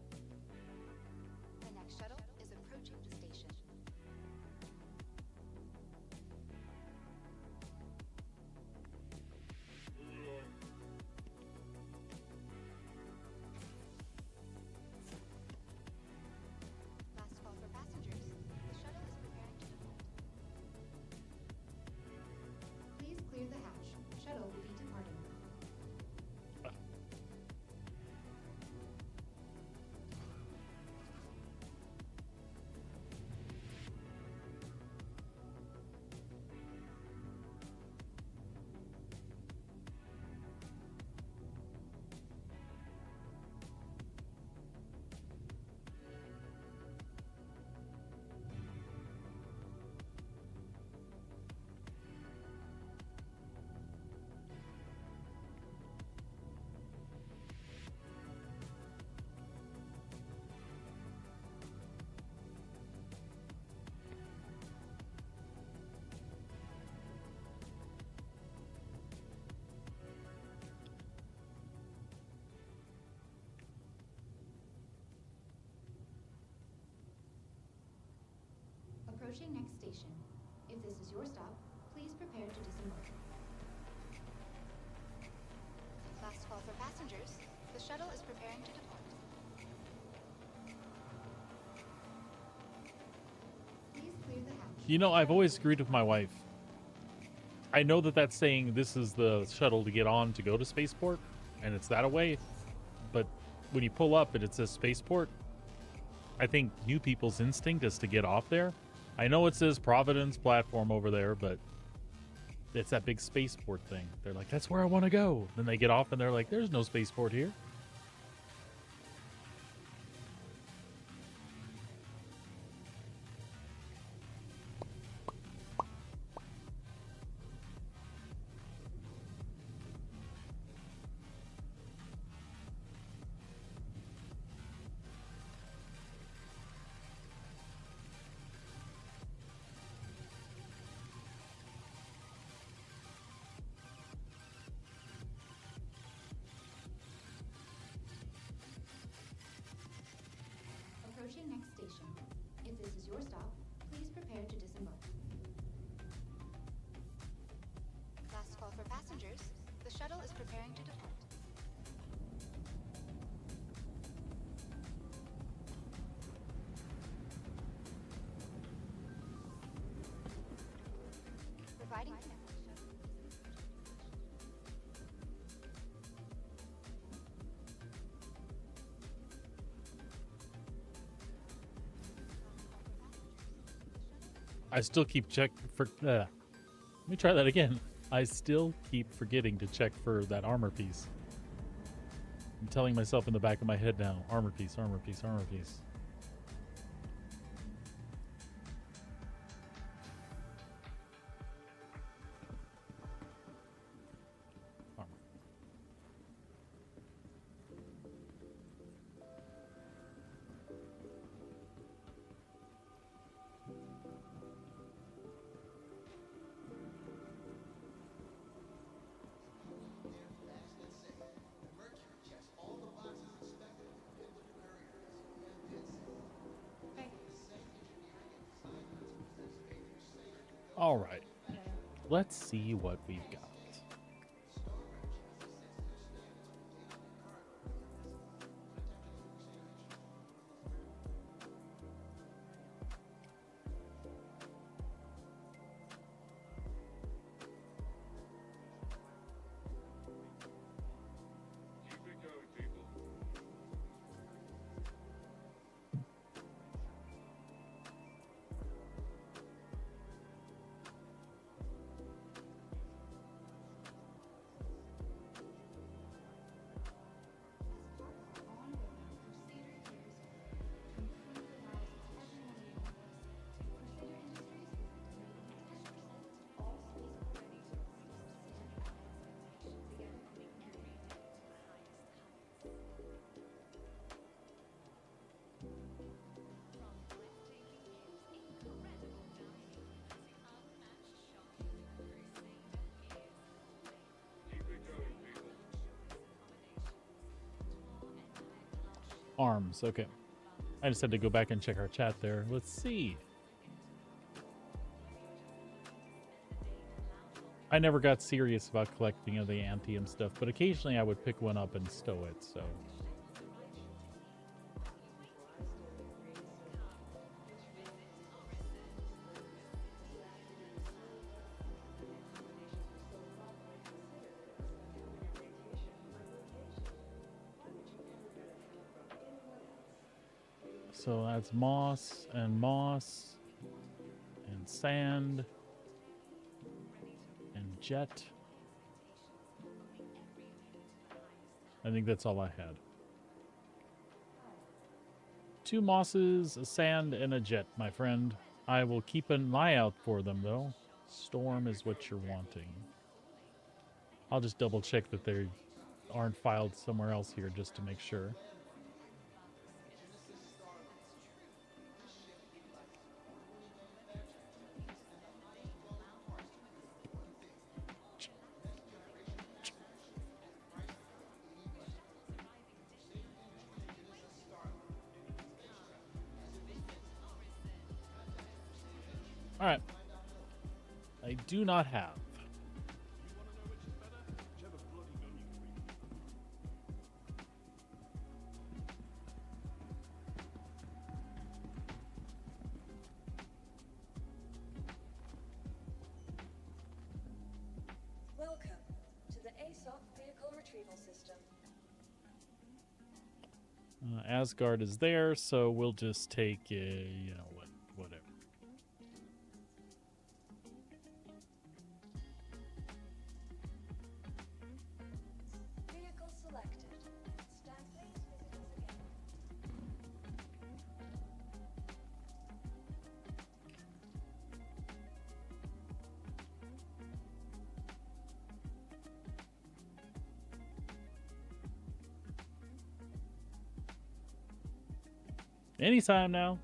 The next shuttle is approaching the station. Last call for passengers. The shuttle is preparing to depart. Please clear the hatch. Shuttle will be departing. Approaching next station. If this is your stop, please prepare to disembark. Last call for passengers. The shuttle is preparing to depart. Please clear the hatch. You know, I've always agreed with my wife. I know that that's saying this is the shuttle to get on to go to Spaceport, and it's that away. But when you pull up and it says Spaceport, I think new people's instinct is to get off there. I know it says Providence platform over there, but it's that big Spaceport thing. They're like, that's where I want to go. Then they get off and they're like, there's no Spaceport here. Approaching next station. If this is your stop, please prepare to disembark. Last call for passengers. The shuttle is preparing to depart. Providing connection. I still keep let me try that again. I still keep forgetting to check for that armor piece. I'm telling myself in the back of my head now, armor piece, armor piece, armor piece. Armor. All right, let's see what we've got. Arms, okay. I just had to go back and check our chat there. Let's see. I never got serious about collecting of the Antium stuff, but occasionally I would pick one up and stow it, so. So that's moss and sand and jet. I think that's all I had. 2 mosses, a sand, and a jet, my friend. I will keep an eye out for them, though. Storm is what you're wanting. I'll just double check that they aren't filed somewhere else here just to make sure. All right. I do not have. Welcome to the ASOC vehicle retrieval system. Asgard is there, so we'll just take, whatever. Vehicle selected. Stand please, visit us again. Anytime now.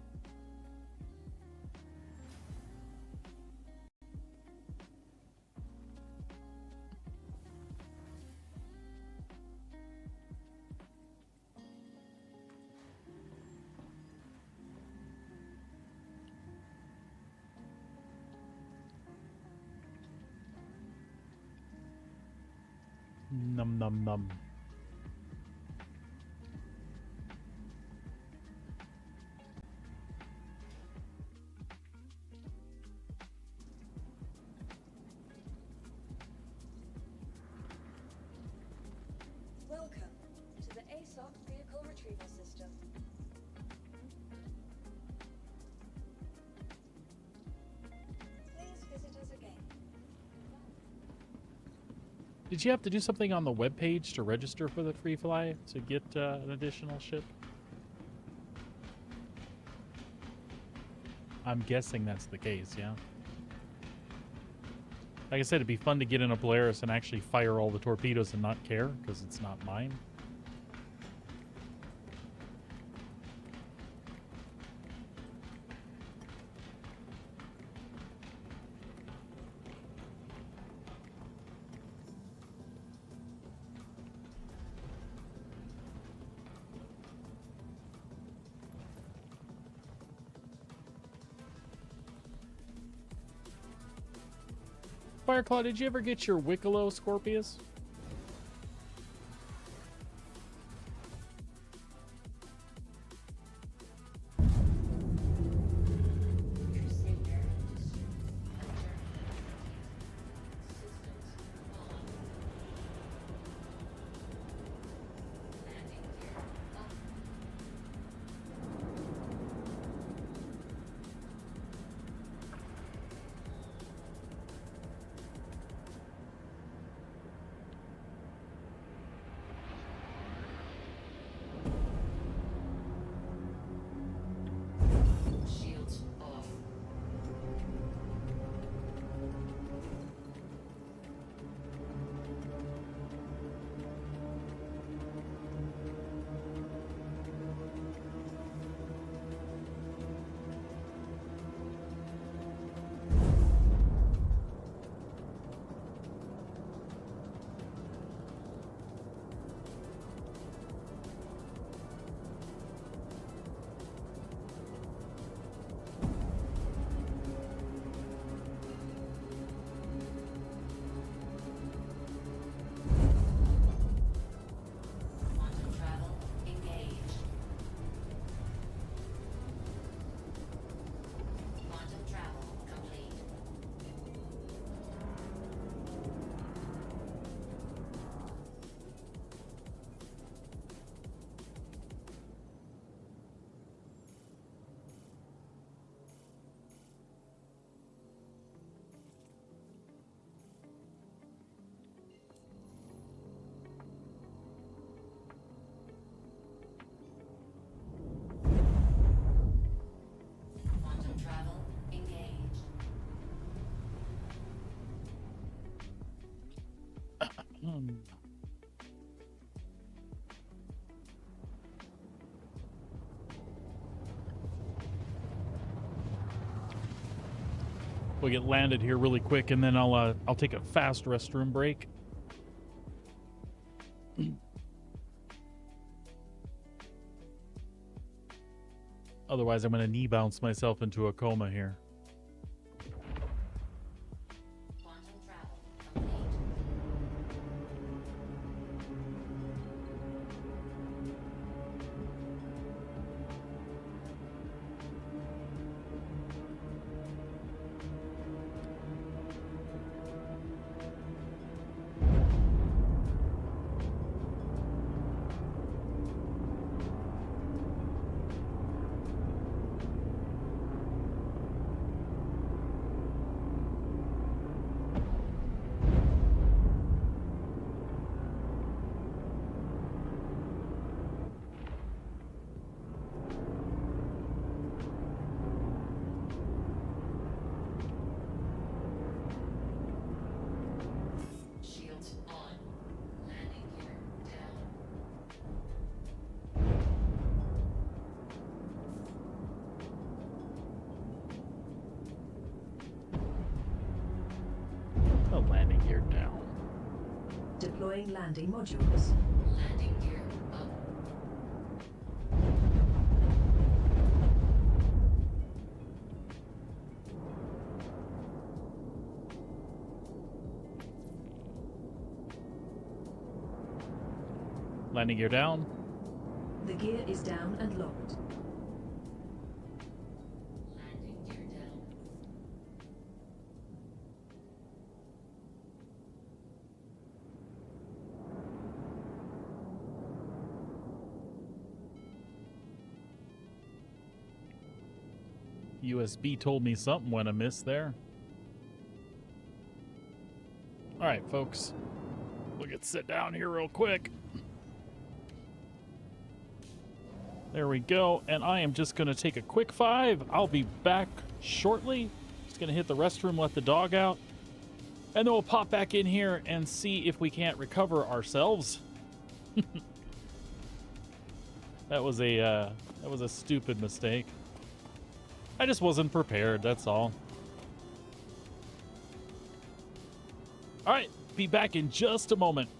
Num num num. Welcome to the ASOC vehicle retrieval system. Please visit us again. Did you have to do something on the webpage to register for the free fly to get an additional ship? I'm guessing that's the case, yeah. Like I said, it'd be fun to get in a Polaris and actually fire all the torpedoes and not care, because it's not mine. Fireclaw, did you ever get your Wicklow Scorpius? Shields off. Quantum travel engaged. Quantum travel complete. Quantum travel engaged. We'll get landed here really quick, and then I'll take a fast restroom break. Otherwise, I'm going to knee bounce myself into a coma here. gear down. Deploying landing modules. Landing gear up. Landing gear down. The gear is down and locked. Landing gear down. USB told me something went amiss there. All right, folks. We'll get sit down here real quick. There we go. And I am just going to take a quick 5. I'll be back shortly. Just going to hit the restroom, let the dog out. And then we'll pop back in here and see if we can't recover ourselves. That was a stupid mistake. I just wasn't prepared, that's all. All right, be back in just a moment.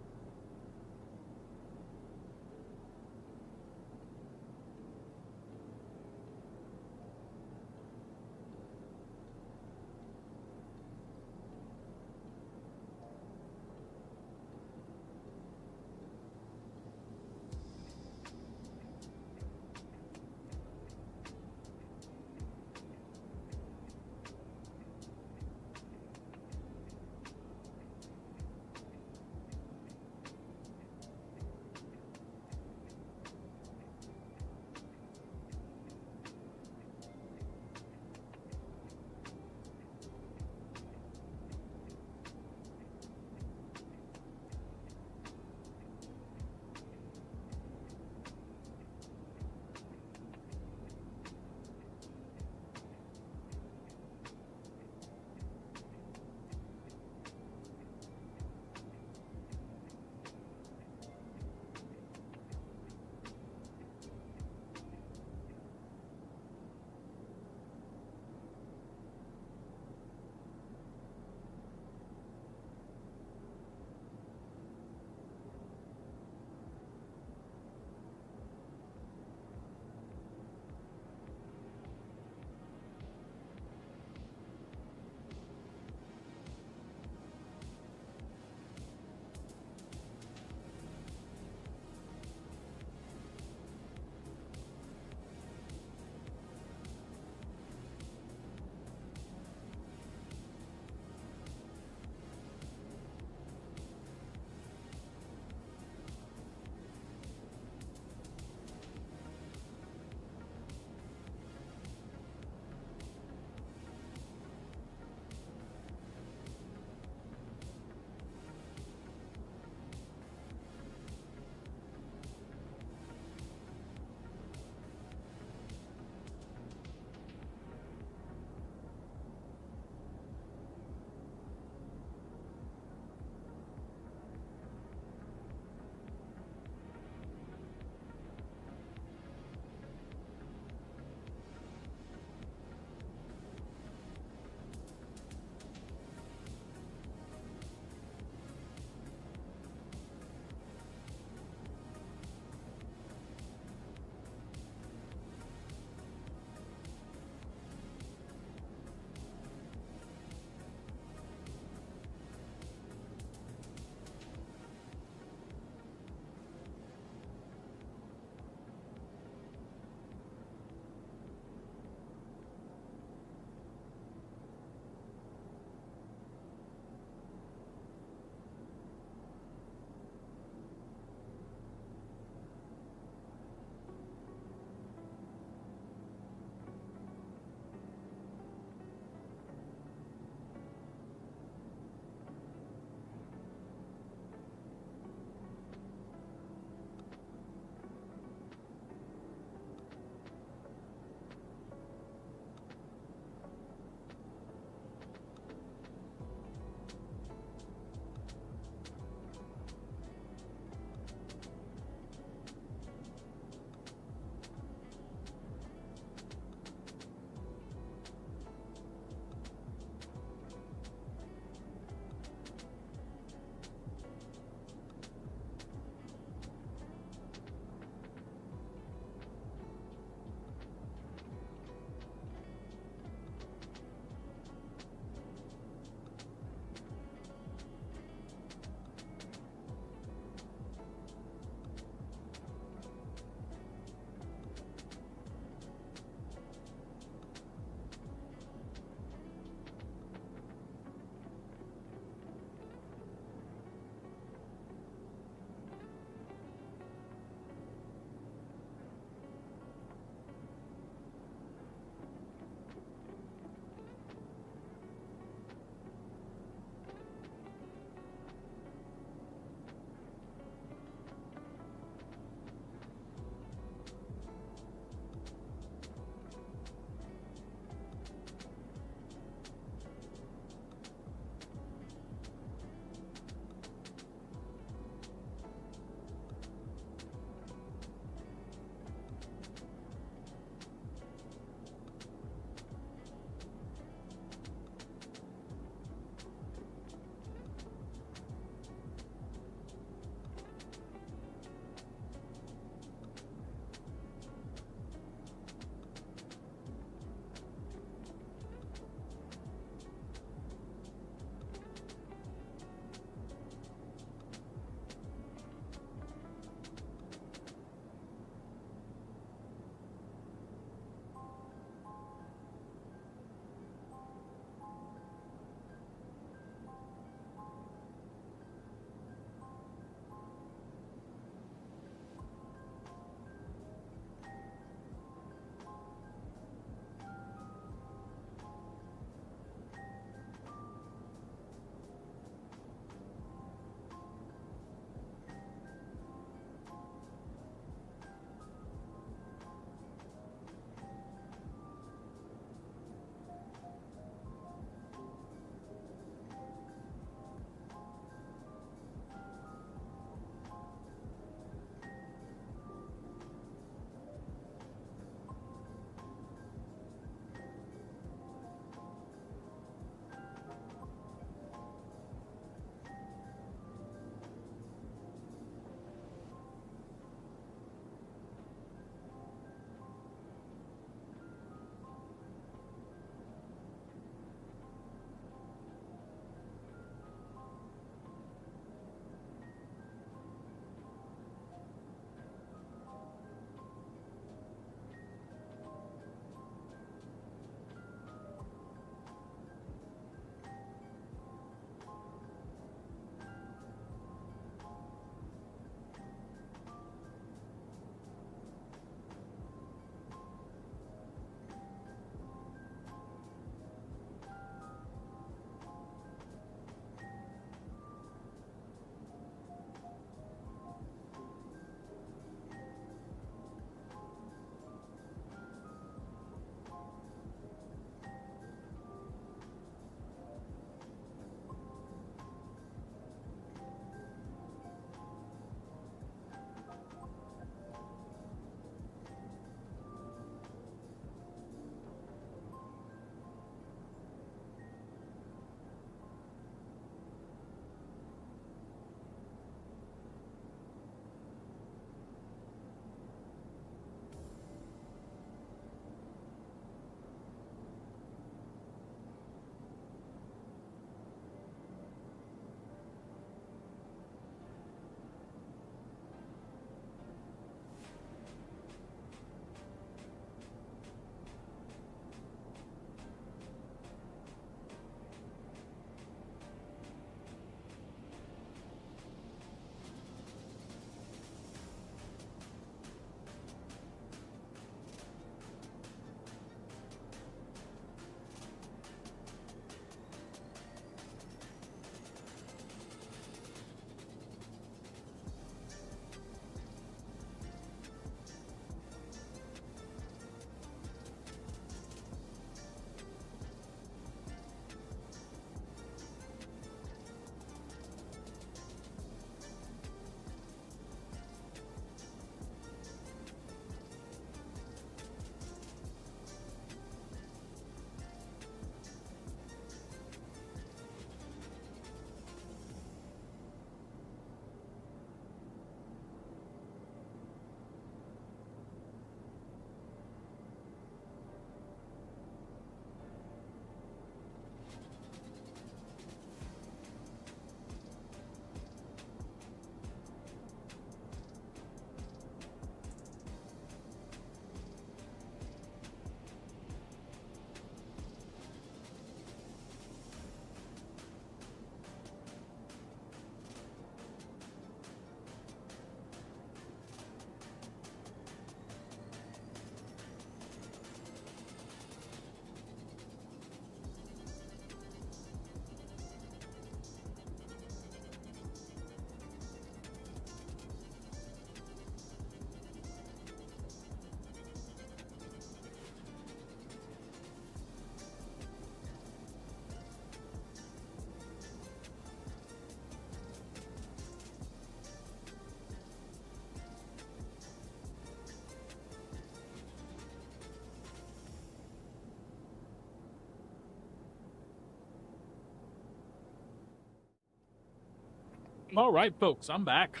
All right, folks, I'm back.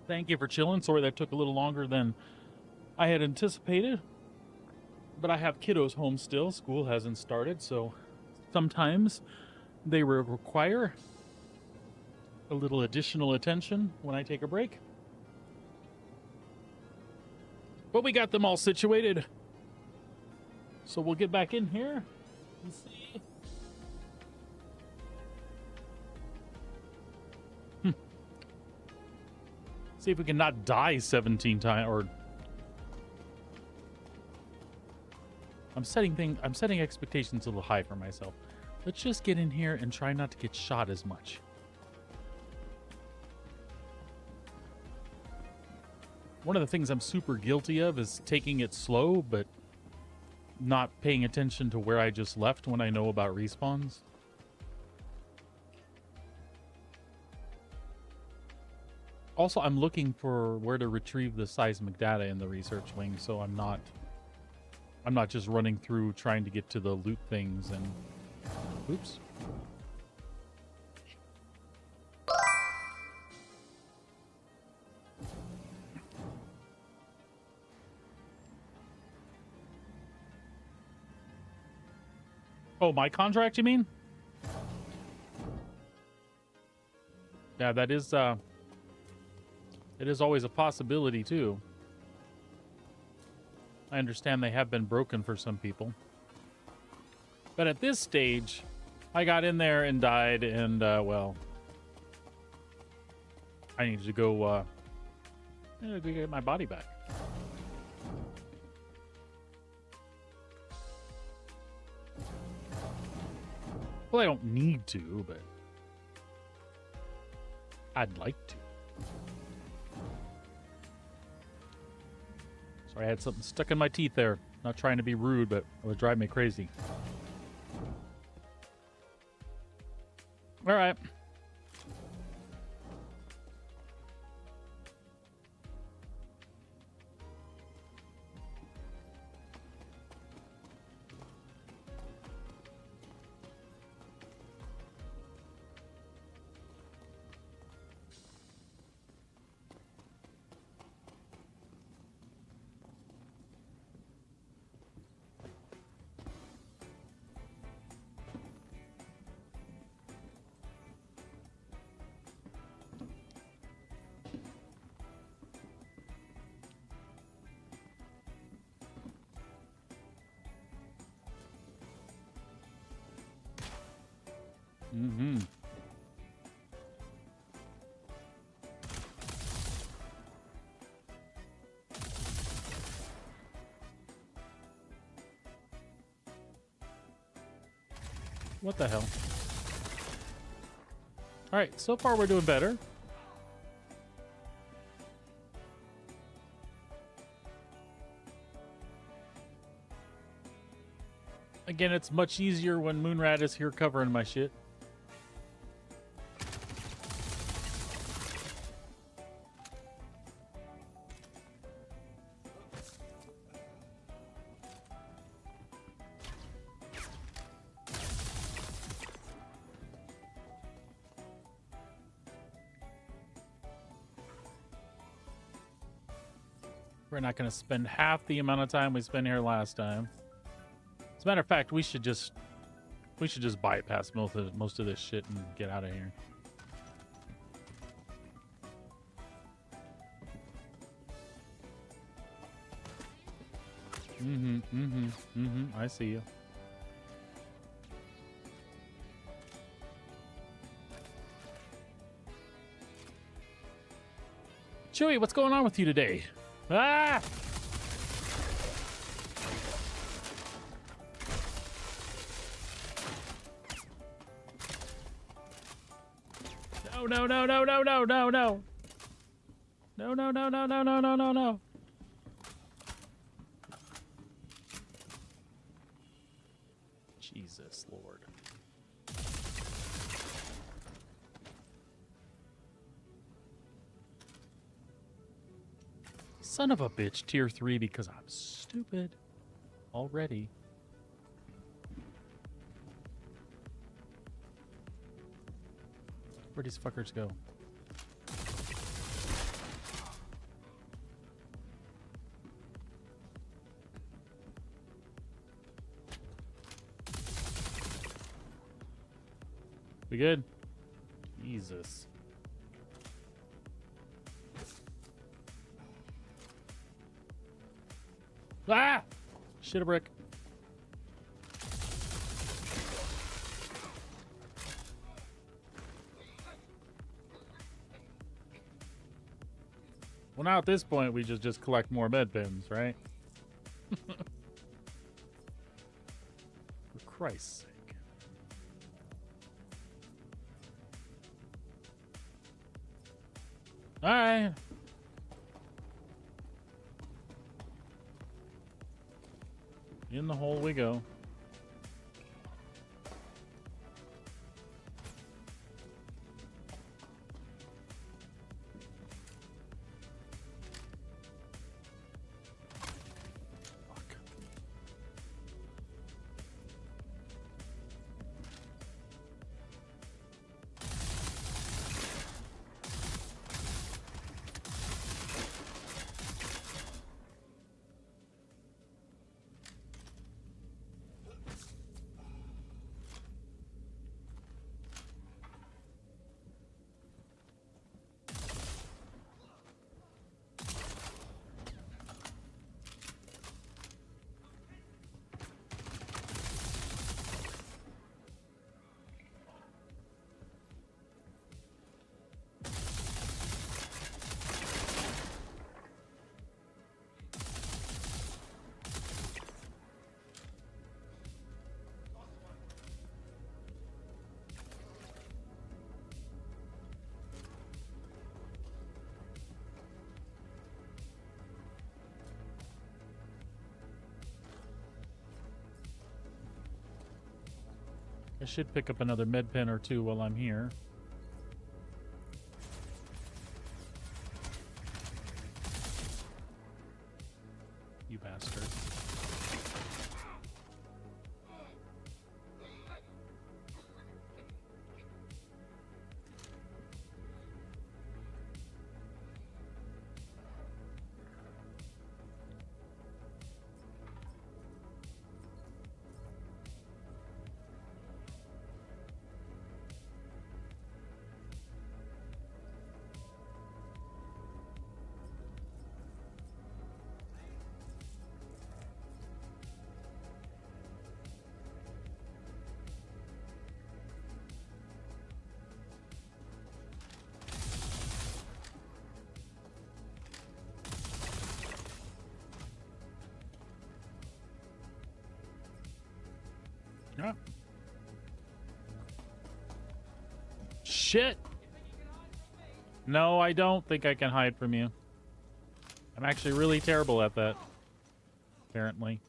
Thank you for chilling. Sorry that took a little longer than I had anticipated. But I have kiddos home still. School hasn't started, so sometimes they require a little additional attention when I take a break. But we got them all situated. So we'll get back in here and see. See if we can not die 17 times, or I'm setting expectations a little high for myself. Let's just get in here and try not to get shot as much. One of the things I'm super guilty of is taking it slow, but not paying attention to where I just left when I know about respawns. Also, I'm looking for where to retrieve the seismic data in the research wing, so I'm not just running through trying to get to the loot things and oops. Oh, my contract, you mean? Yeah, that is it is always a possibility too. I understand they have been broken for some people. But at this stage, I got in there and died, and, well, I needed to go get my body back. Well, I don't need to, but I'd like to. Sorry, I had something stuck in my teeth there. Not trying to be rude, but it would drive me crazy. All right. Mm-hmm. What the hell? All right, so far we're doing better. Again, it's much easier when Moonrat is here covering my shit. We're not going to spend half the amount of time we spent here last time. As a matter of fact, we should just bypass most of this shit and get out of here. I see you. Chewie, what's going on with you today? Ah! No. No. Jesus Lord. Son of a bitch, tier 3 because I'm stupid already. Where'd these fuckers go? We good? Jesus. Ah! Shit a brick. Well, now at this point, we just collect more med pins, right? For Christ's sake. All right. In the hole we go. Fuck. I should pick up another med pen or two while I'm here. You bastard. Yeah. Shit! No, I don't think I can hide from you. I'm actually really terrible at that. Apparently.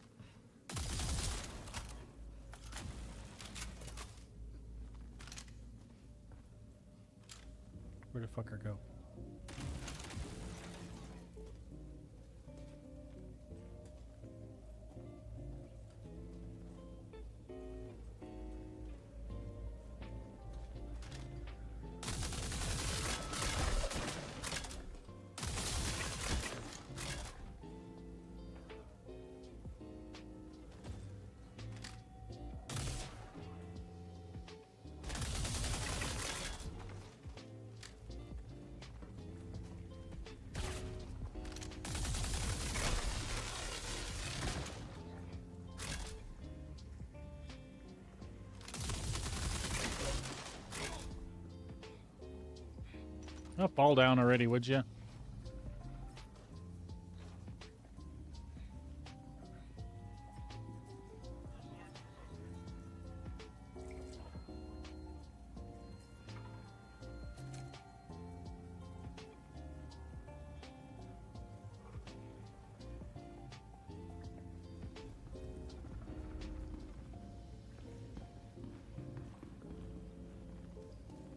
Where'd the fucker go? Oh, fall down already, would you?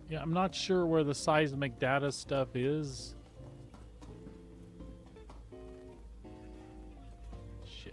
Yeah, I'm not sure where the seismic data stuff is. Shit.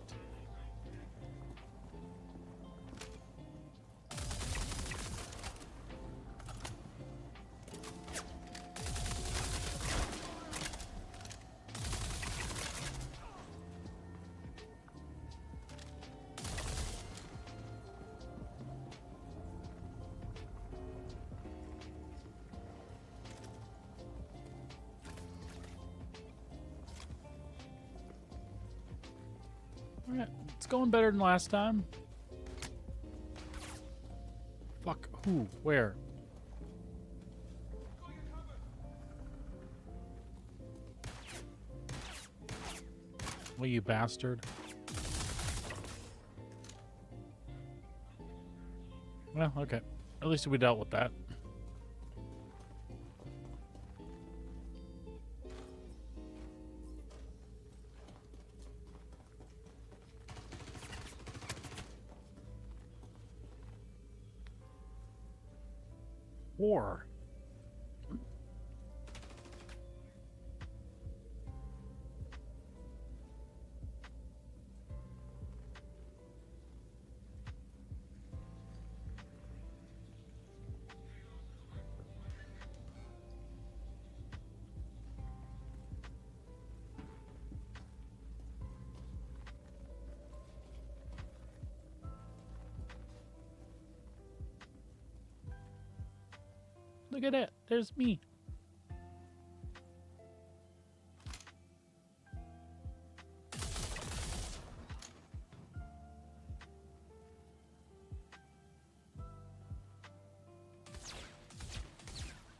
Alright, it's going better than last time. Fuck, who? Where? Well, you bastard. Well, okay. At least we dealt with that. War. Look at that. There's me.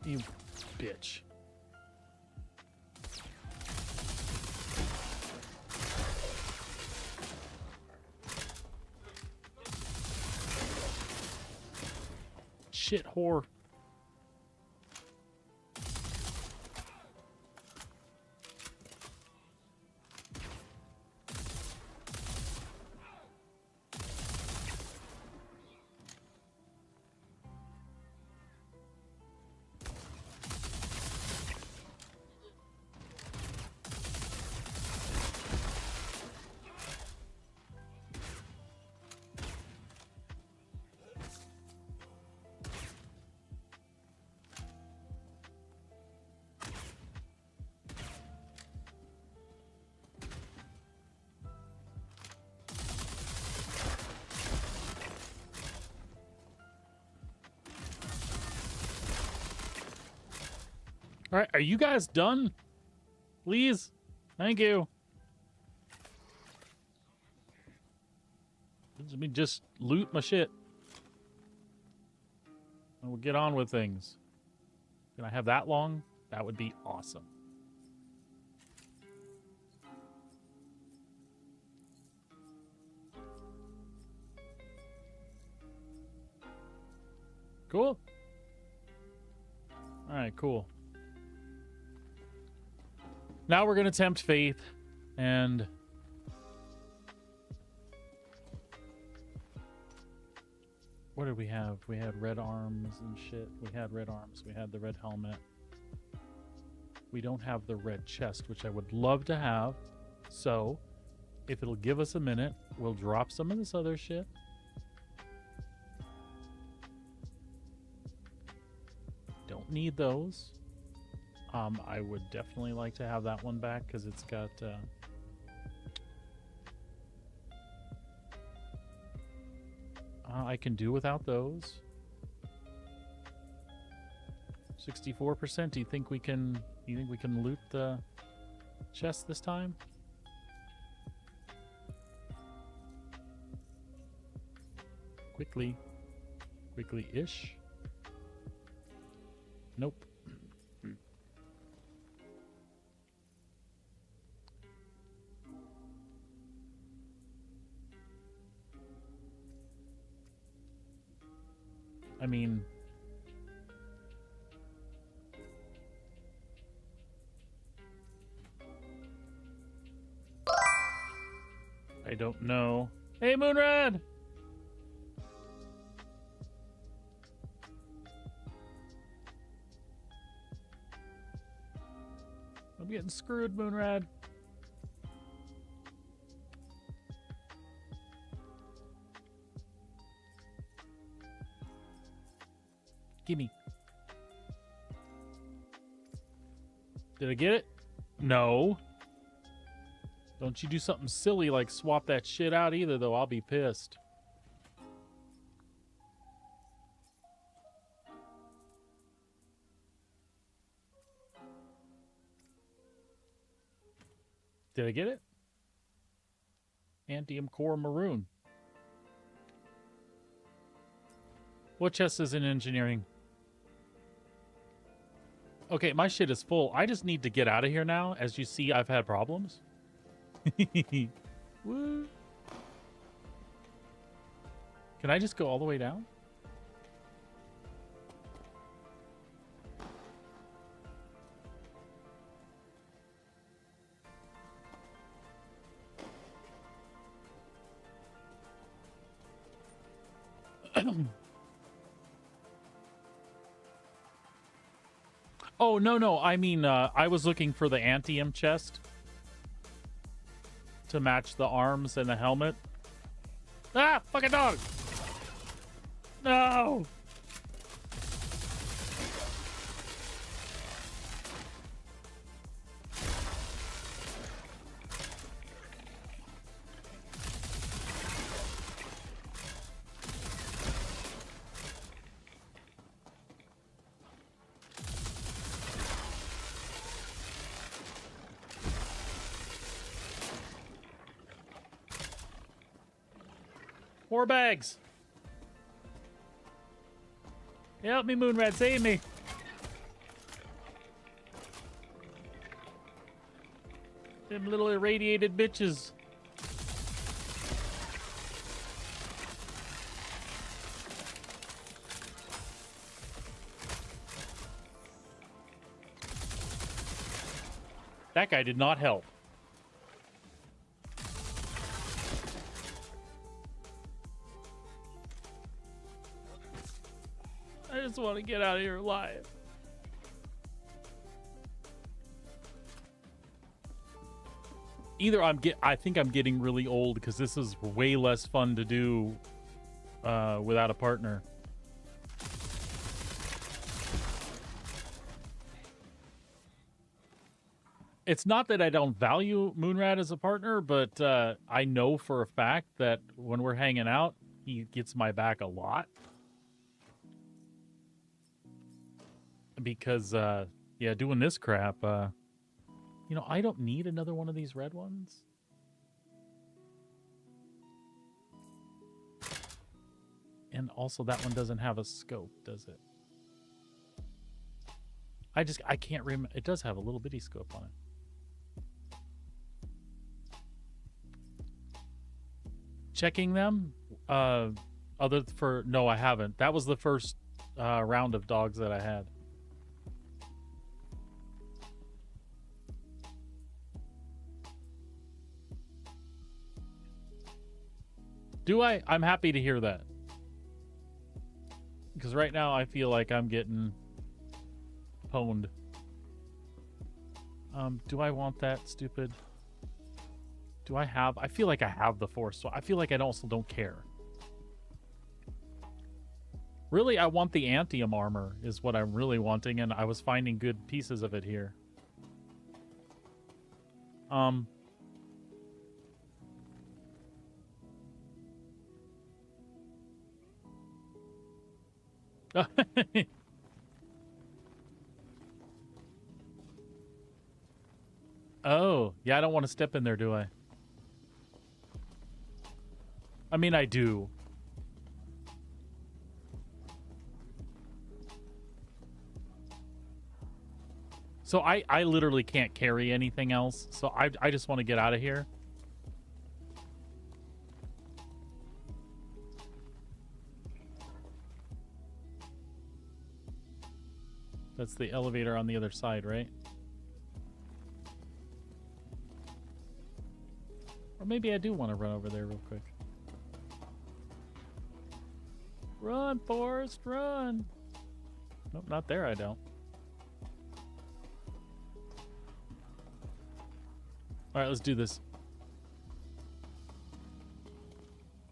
You bitch. Shit whore. All right, are you guys done? Please? Thank you. Let me just loot my shit. And we'll get on with things. Can I have that long? That would be awesome. Cool. All right, cool. Now we're going to tempt fate, and what did we have? We had red arms and shit. We had red arms. We had the red helmet. We don't have the red chest, which I would love to have. So, if it'll give us a minute, we'll drop some of this other shit. Don't need those. I would definitely like to have that one back because it's got I can do without those. 64%. Do you think we can loot the chest this time? Quickly-ish. Nope. I mean, I don't know. Hey, Moonrad! I'm getting screwed, Moonrad. Gimme. Did I get it? No. Don't you do something silly like swap that shit out either, though. I'll be pissed. Did I get it? Antium core maroon. What chest is in engineering? Okay, my shit is full. I just need to get out of here now. As you see, I've had problems. Woo. Can I just go all the way down? Oh, no. I mean, I was looking for the Antium chest to match the arms and the helmet. Ah, fucking dog! No! More bags. Help me, Moonrat, save me. Them little irradiated bitches. That guy did not help. I just want to get out of here alive. Either I think I'm getting really old because this is way less fun to do without a partner. It's not that I don't value Moonrat as a partner, but I know for a fact that when we're hanging out, he gets my back a lot. Because, yeah, doing this crap, you know, I don't need another one of these red ones. And also that one doesn't have a scope, does it? I can't remember. It does have a little bitty scope on it. Checking them, no, I haven't. That was the first round of dogs that I had. Do I? I'm happy to hear that. Because right now I feel like I'm getting pwned. Do I want that, stupid? Do I have... I feel like I have the Force, so I feel like I also don't care. Really, I want the Antium armor is what I'm really wanting, and I was finding good pieces of it here. Oh, yeah, I don't want to step in there, do I? I mean, I do. So I literally can't carry anything else, so I just want to get out of here. That's the elevator on the other side, right? Or maybe I do want to run over there real quick. Run, Forrest, run! Nope, not there, I don't. Alright, let's do this.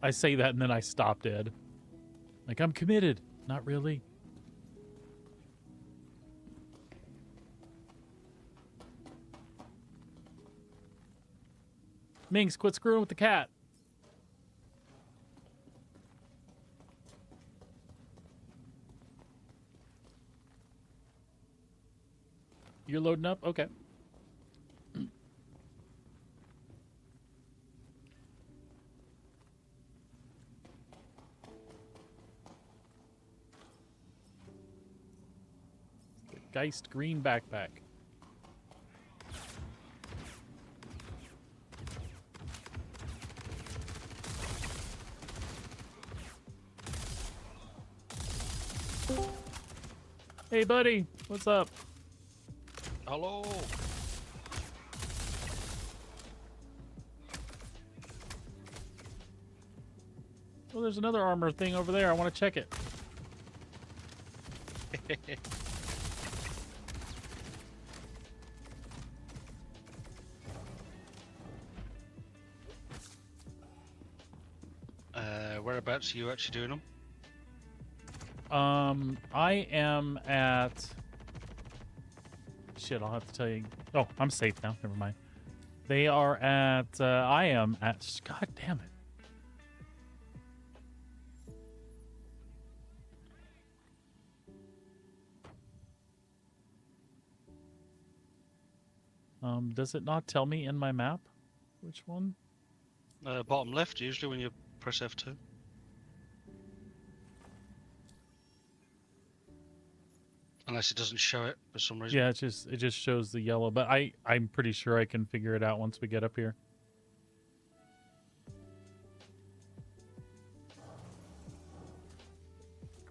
I say that and then I stop dead. Like, I'm committed. Not really. Minx, quit screwing with the cat. You're loading up? Okay. Geist green backpack. Hey, buddy. What's up? Hello. Well, there's another armor thing over there. I want to check it. Whereabouts are you actually doing them? I am at... Shit, I'll have to tell you. Oh, I'm safe now. Never mind. They are at... I am at... God damn it. Does it not tell me in my map? Which one? Bottom left, usually when you press F2. Unless it doesn't show it for some reason. Yeah, it just shows the yellow, but I'm pretty sure I can figure it out once we get up here.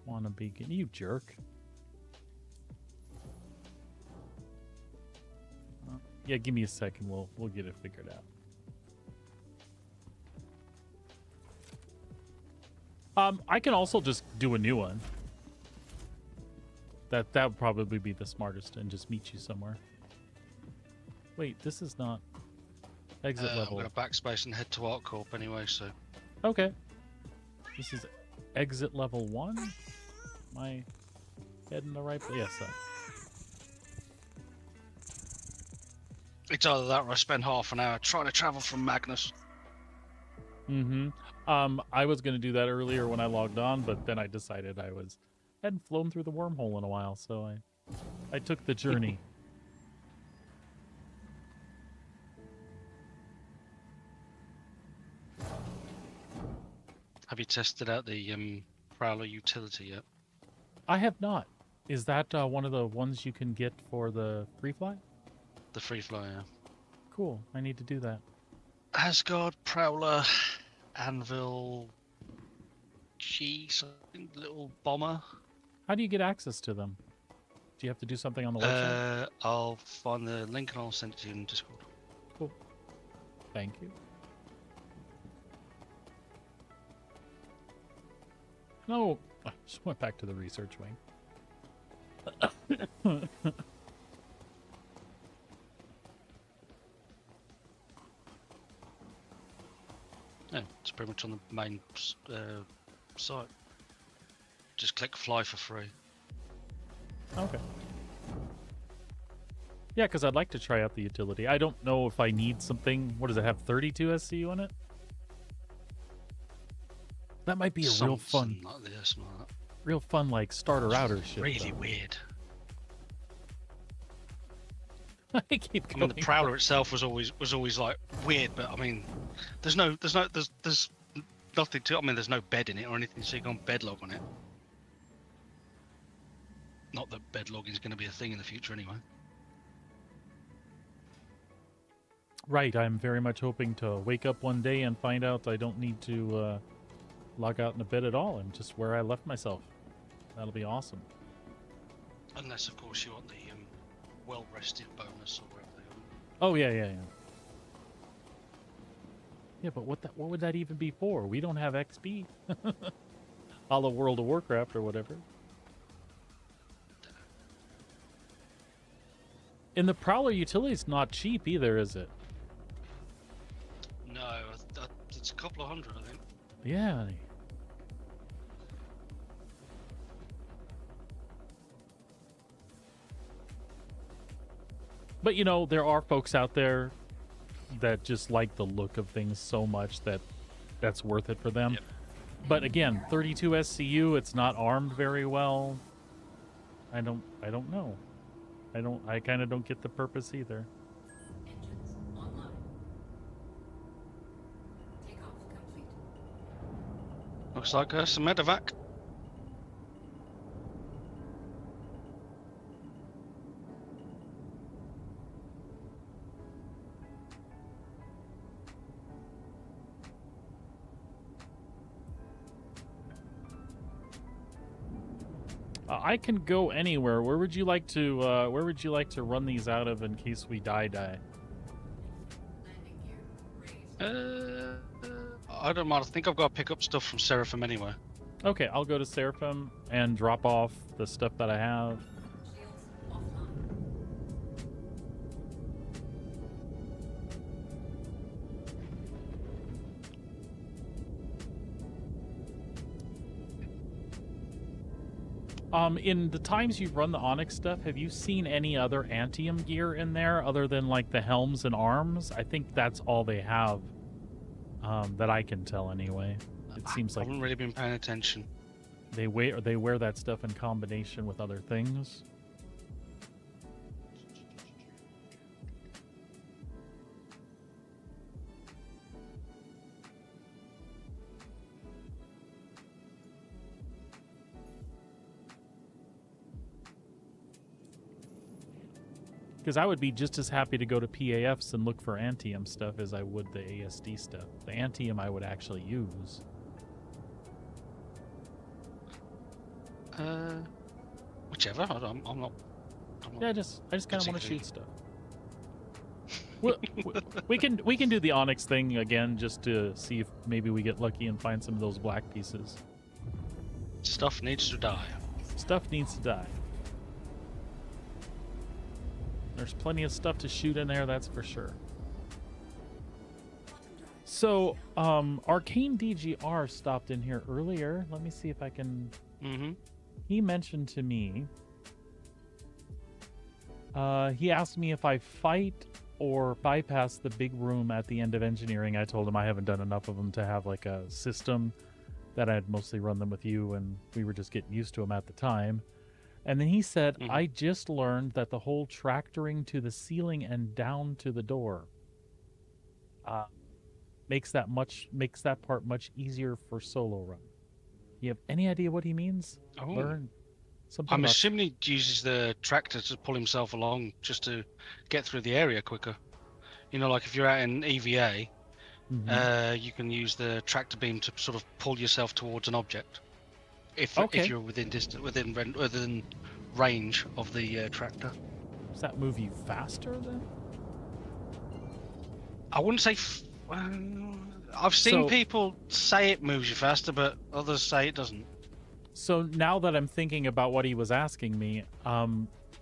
Quantum beacon, you jerk. Yeah, give me a second. We'll get it figured out. I can also just do a new one. That would probably be the smartest, and just meet you somewhere. Wait, this is not exit level. I'm gonna backspace and head to ArcCorp anyway, so. Okay. This is exit level 1. Am I heading the right place? Yes. It's either that or I spend half an hour trying to travel from Magnus. Mm-hmm. I was going to do that earlier when I logged on, but then I decided hadn't flown through the wormhole in a while, so I took the journey. Have you tested out the Prowler utility yet? I have not. Is that one of the ones you can get for the free fly? The free fly, yeah. Cool. I need to do that. Asgard, Prowler, Anvil, little bomber. How do you get access to them? Do you have to do something on the website? I'll find the link and I'll send it to you in Discord. Cool. Thank you. No, I just went back to the research wing. Yeah, it's pretty much on the main site. Just click fly for free. Okay. Yeah, because I'd like to try out the utility. I don't know if I need something. What does it have? 32 SCU in it? That might be a real fun, like this, like real fun like starter outer shit. really though. weird. I keep I going. mean, the Prowler itself was always like weird, but I mean, there's nothing to. I mean, there's no bed in it or anything, so you can't bed log on it. Not that bed logging is going to be a thing in the future, anyway. Right, I'm very much hoping to wake up one day and find out I don't need to log out in a bed at all. I'm just where I left myself. That'll be awesome. Unless, of course, you want the well-rested bonus or whatever they are. Oh yeah. Yeah, but what would that even be for? We don't have XP. A la World of Warcraft or whatever. And the Prowler utility is not cheap either, is it? No, it's a couple of hundred, I think. Yeah. But you know, there are folks out there that just like the look of things so much that that's worth it for them. Yep. But again, 32 SCU, it's not armed very well. I don't know. I kind of don't get the purpose either. Engines online. Takeoff complete. Looks like some medevac. I can go anywhere. Where would you like to? Where would you like to run these out of in case we die? Landing gear raised. I don't mind. I think I've got to pick up stuff from Seraphim anyway. Okay, I'll go to Seraphim and drop off the stuff that I have. Shields offline. In the times you've run the Onyx stuff, have you seen any other Antium gear in there other than like the helms and arms? I think that's all they have, that I can tell anyway. It seems I like haven't really been paying attention. they wear that stuff in combination with other things. Because I would be just as happy to go to PAFs and look for Antium stuff as I would the ASD stuff. The Antium I would actually use. Whichever. I'm not. Yeah, I just kind of want to particularly- shoot stuff. we can do the Onyx thing again just to see if maybe we get lucky and find some of those black pieces. Stuff needs to die. Stuff needs to die. There's plenty of stuff to shoot in there, that's for sure. Quantum drive. So, Arcane DGR stopped in here earlier. Let me see if I can... Mm-hmm. He mentioned to me... he asked me if I fight or bypass the big room at the end of engineering. I told him I haven't done enough of them to have like a system, that I'd mostly run them with you, and we were just getting used to them at the time. And then he said, Mhm. I just learned that the whole tractoring to the ceiling and down to the door makes that part much easier for solo run. You have any idea what he means? Oh. Learn something I'm about- assuming he uses the tractor to pull himself along just to get through the area quicker. You know, like if you're out in EVA, Mhm. you can use the tractor beam to sort of pull yourself towards an object. If Okay. you're within range of the tractor. Does that move you faster then? I wouldn't say. I've seen So- people say it moves you faster, but others say it doesn't. So now that I'm thinking about what he was asking me,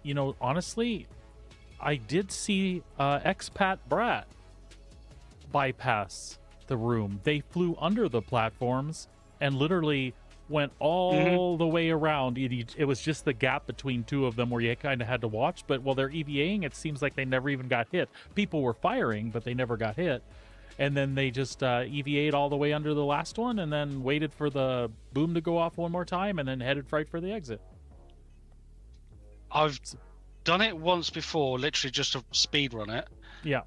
you know, honestly, I did see expat Brat bypass the room. They flew under the platforms and literally went all the way around. It was just the gap between two of them where you kind of had to watch. But while they're EVAing, it seems like they never even got hit. People were firing, but they never got hit. And then they just EVA'd all the way under the last one and then waited for the boom to go off one more time and then headed right for the exit. I've done it once before, literally just to speed run it. Yeah.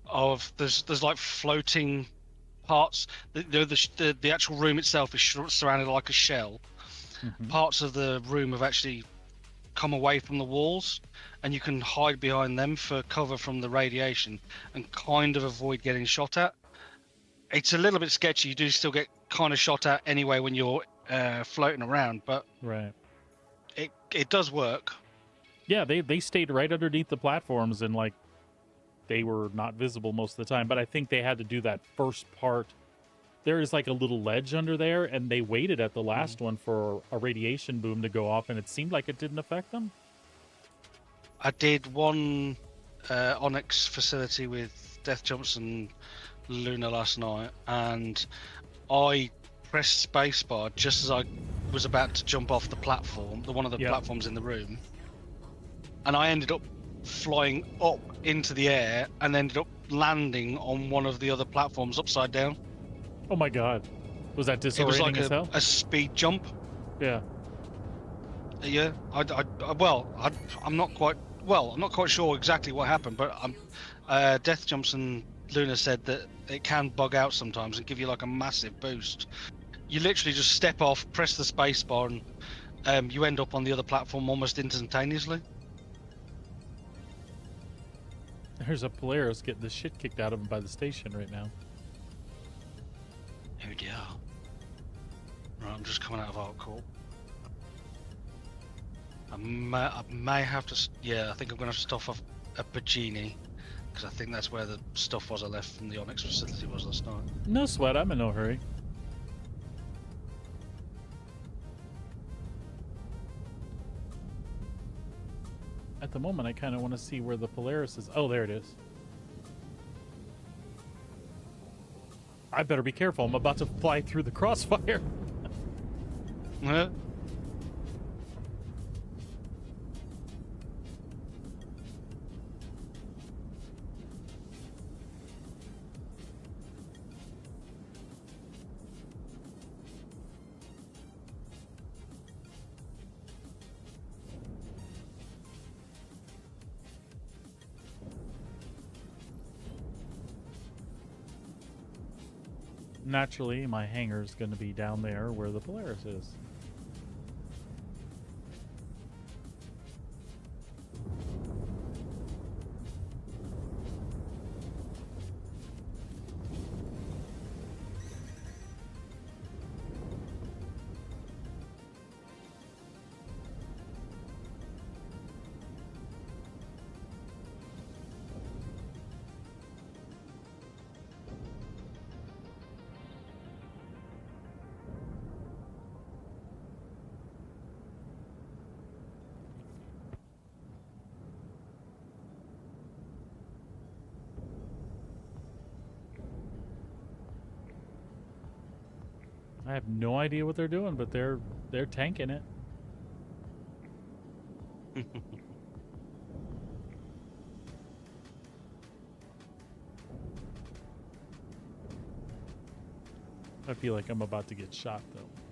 There's like floating parts. The actual room itself is surrounded like a shell. Mhm. Parts of the room have actually come away from the walls, and you can hide behind them for cover from the radiation and kind of avoid getting shot at. It's a little bit sketchy. You do still get kind of shot at anyway when you're floating around, but Right. it does work. Yeah, they stayed right underneath the platforms and like they were not visible most of the time. But I think they had to do that first part. There is like a little ledge under there, and they waited at the last one for a radiation boom to go off, and it seemed like it didn't affect them. I did one Onyx facility with Death Jumps and Luna last night, and I pressed spacebar just as I was about to jump off the platform, one of the Yeah. platforms in the room, and I ended up flying up into the air and ended up landing on one of the other platforms upside down. Oh my god, was that It was disorienting like as hell? a speed jump. Yeah. Yeah, I'm not quite sure exactly what happened, but Death Jumps and Luna said that it can bug out sometimes and give you like a massive boost. You literally just step off, press the space bar, and you end up on the other platform almost instantaneously. There's a Polaris getting the shit kicked out of him by the station right now. Oh dear. Right, I'm just coming out of Art Court. I may have to. Yeah, I think I'm gonna have to stop off at Bajini, because I think that's where the stuff was I left from the Onyx facility was last night. No sweat. I'm in no hurry. At the moment, I kind of want to see where the Polaris is. Oh, there it is. I better be careful. I'm about to fly through the crossfire. Yeah. Naturally, my hangar is going to be down there where the Polaris is. I have no idea what they're doing, but they're tanking it. I feel like I'm about to get shot though.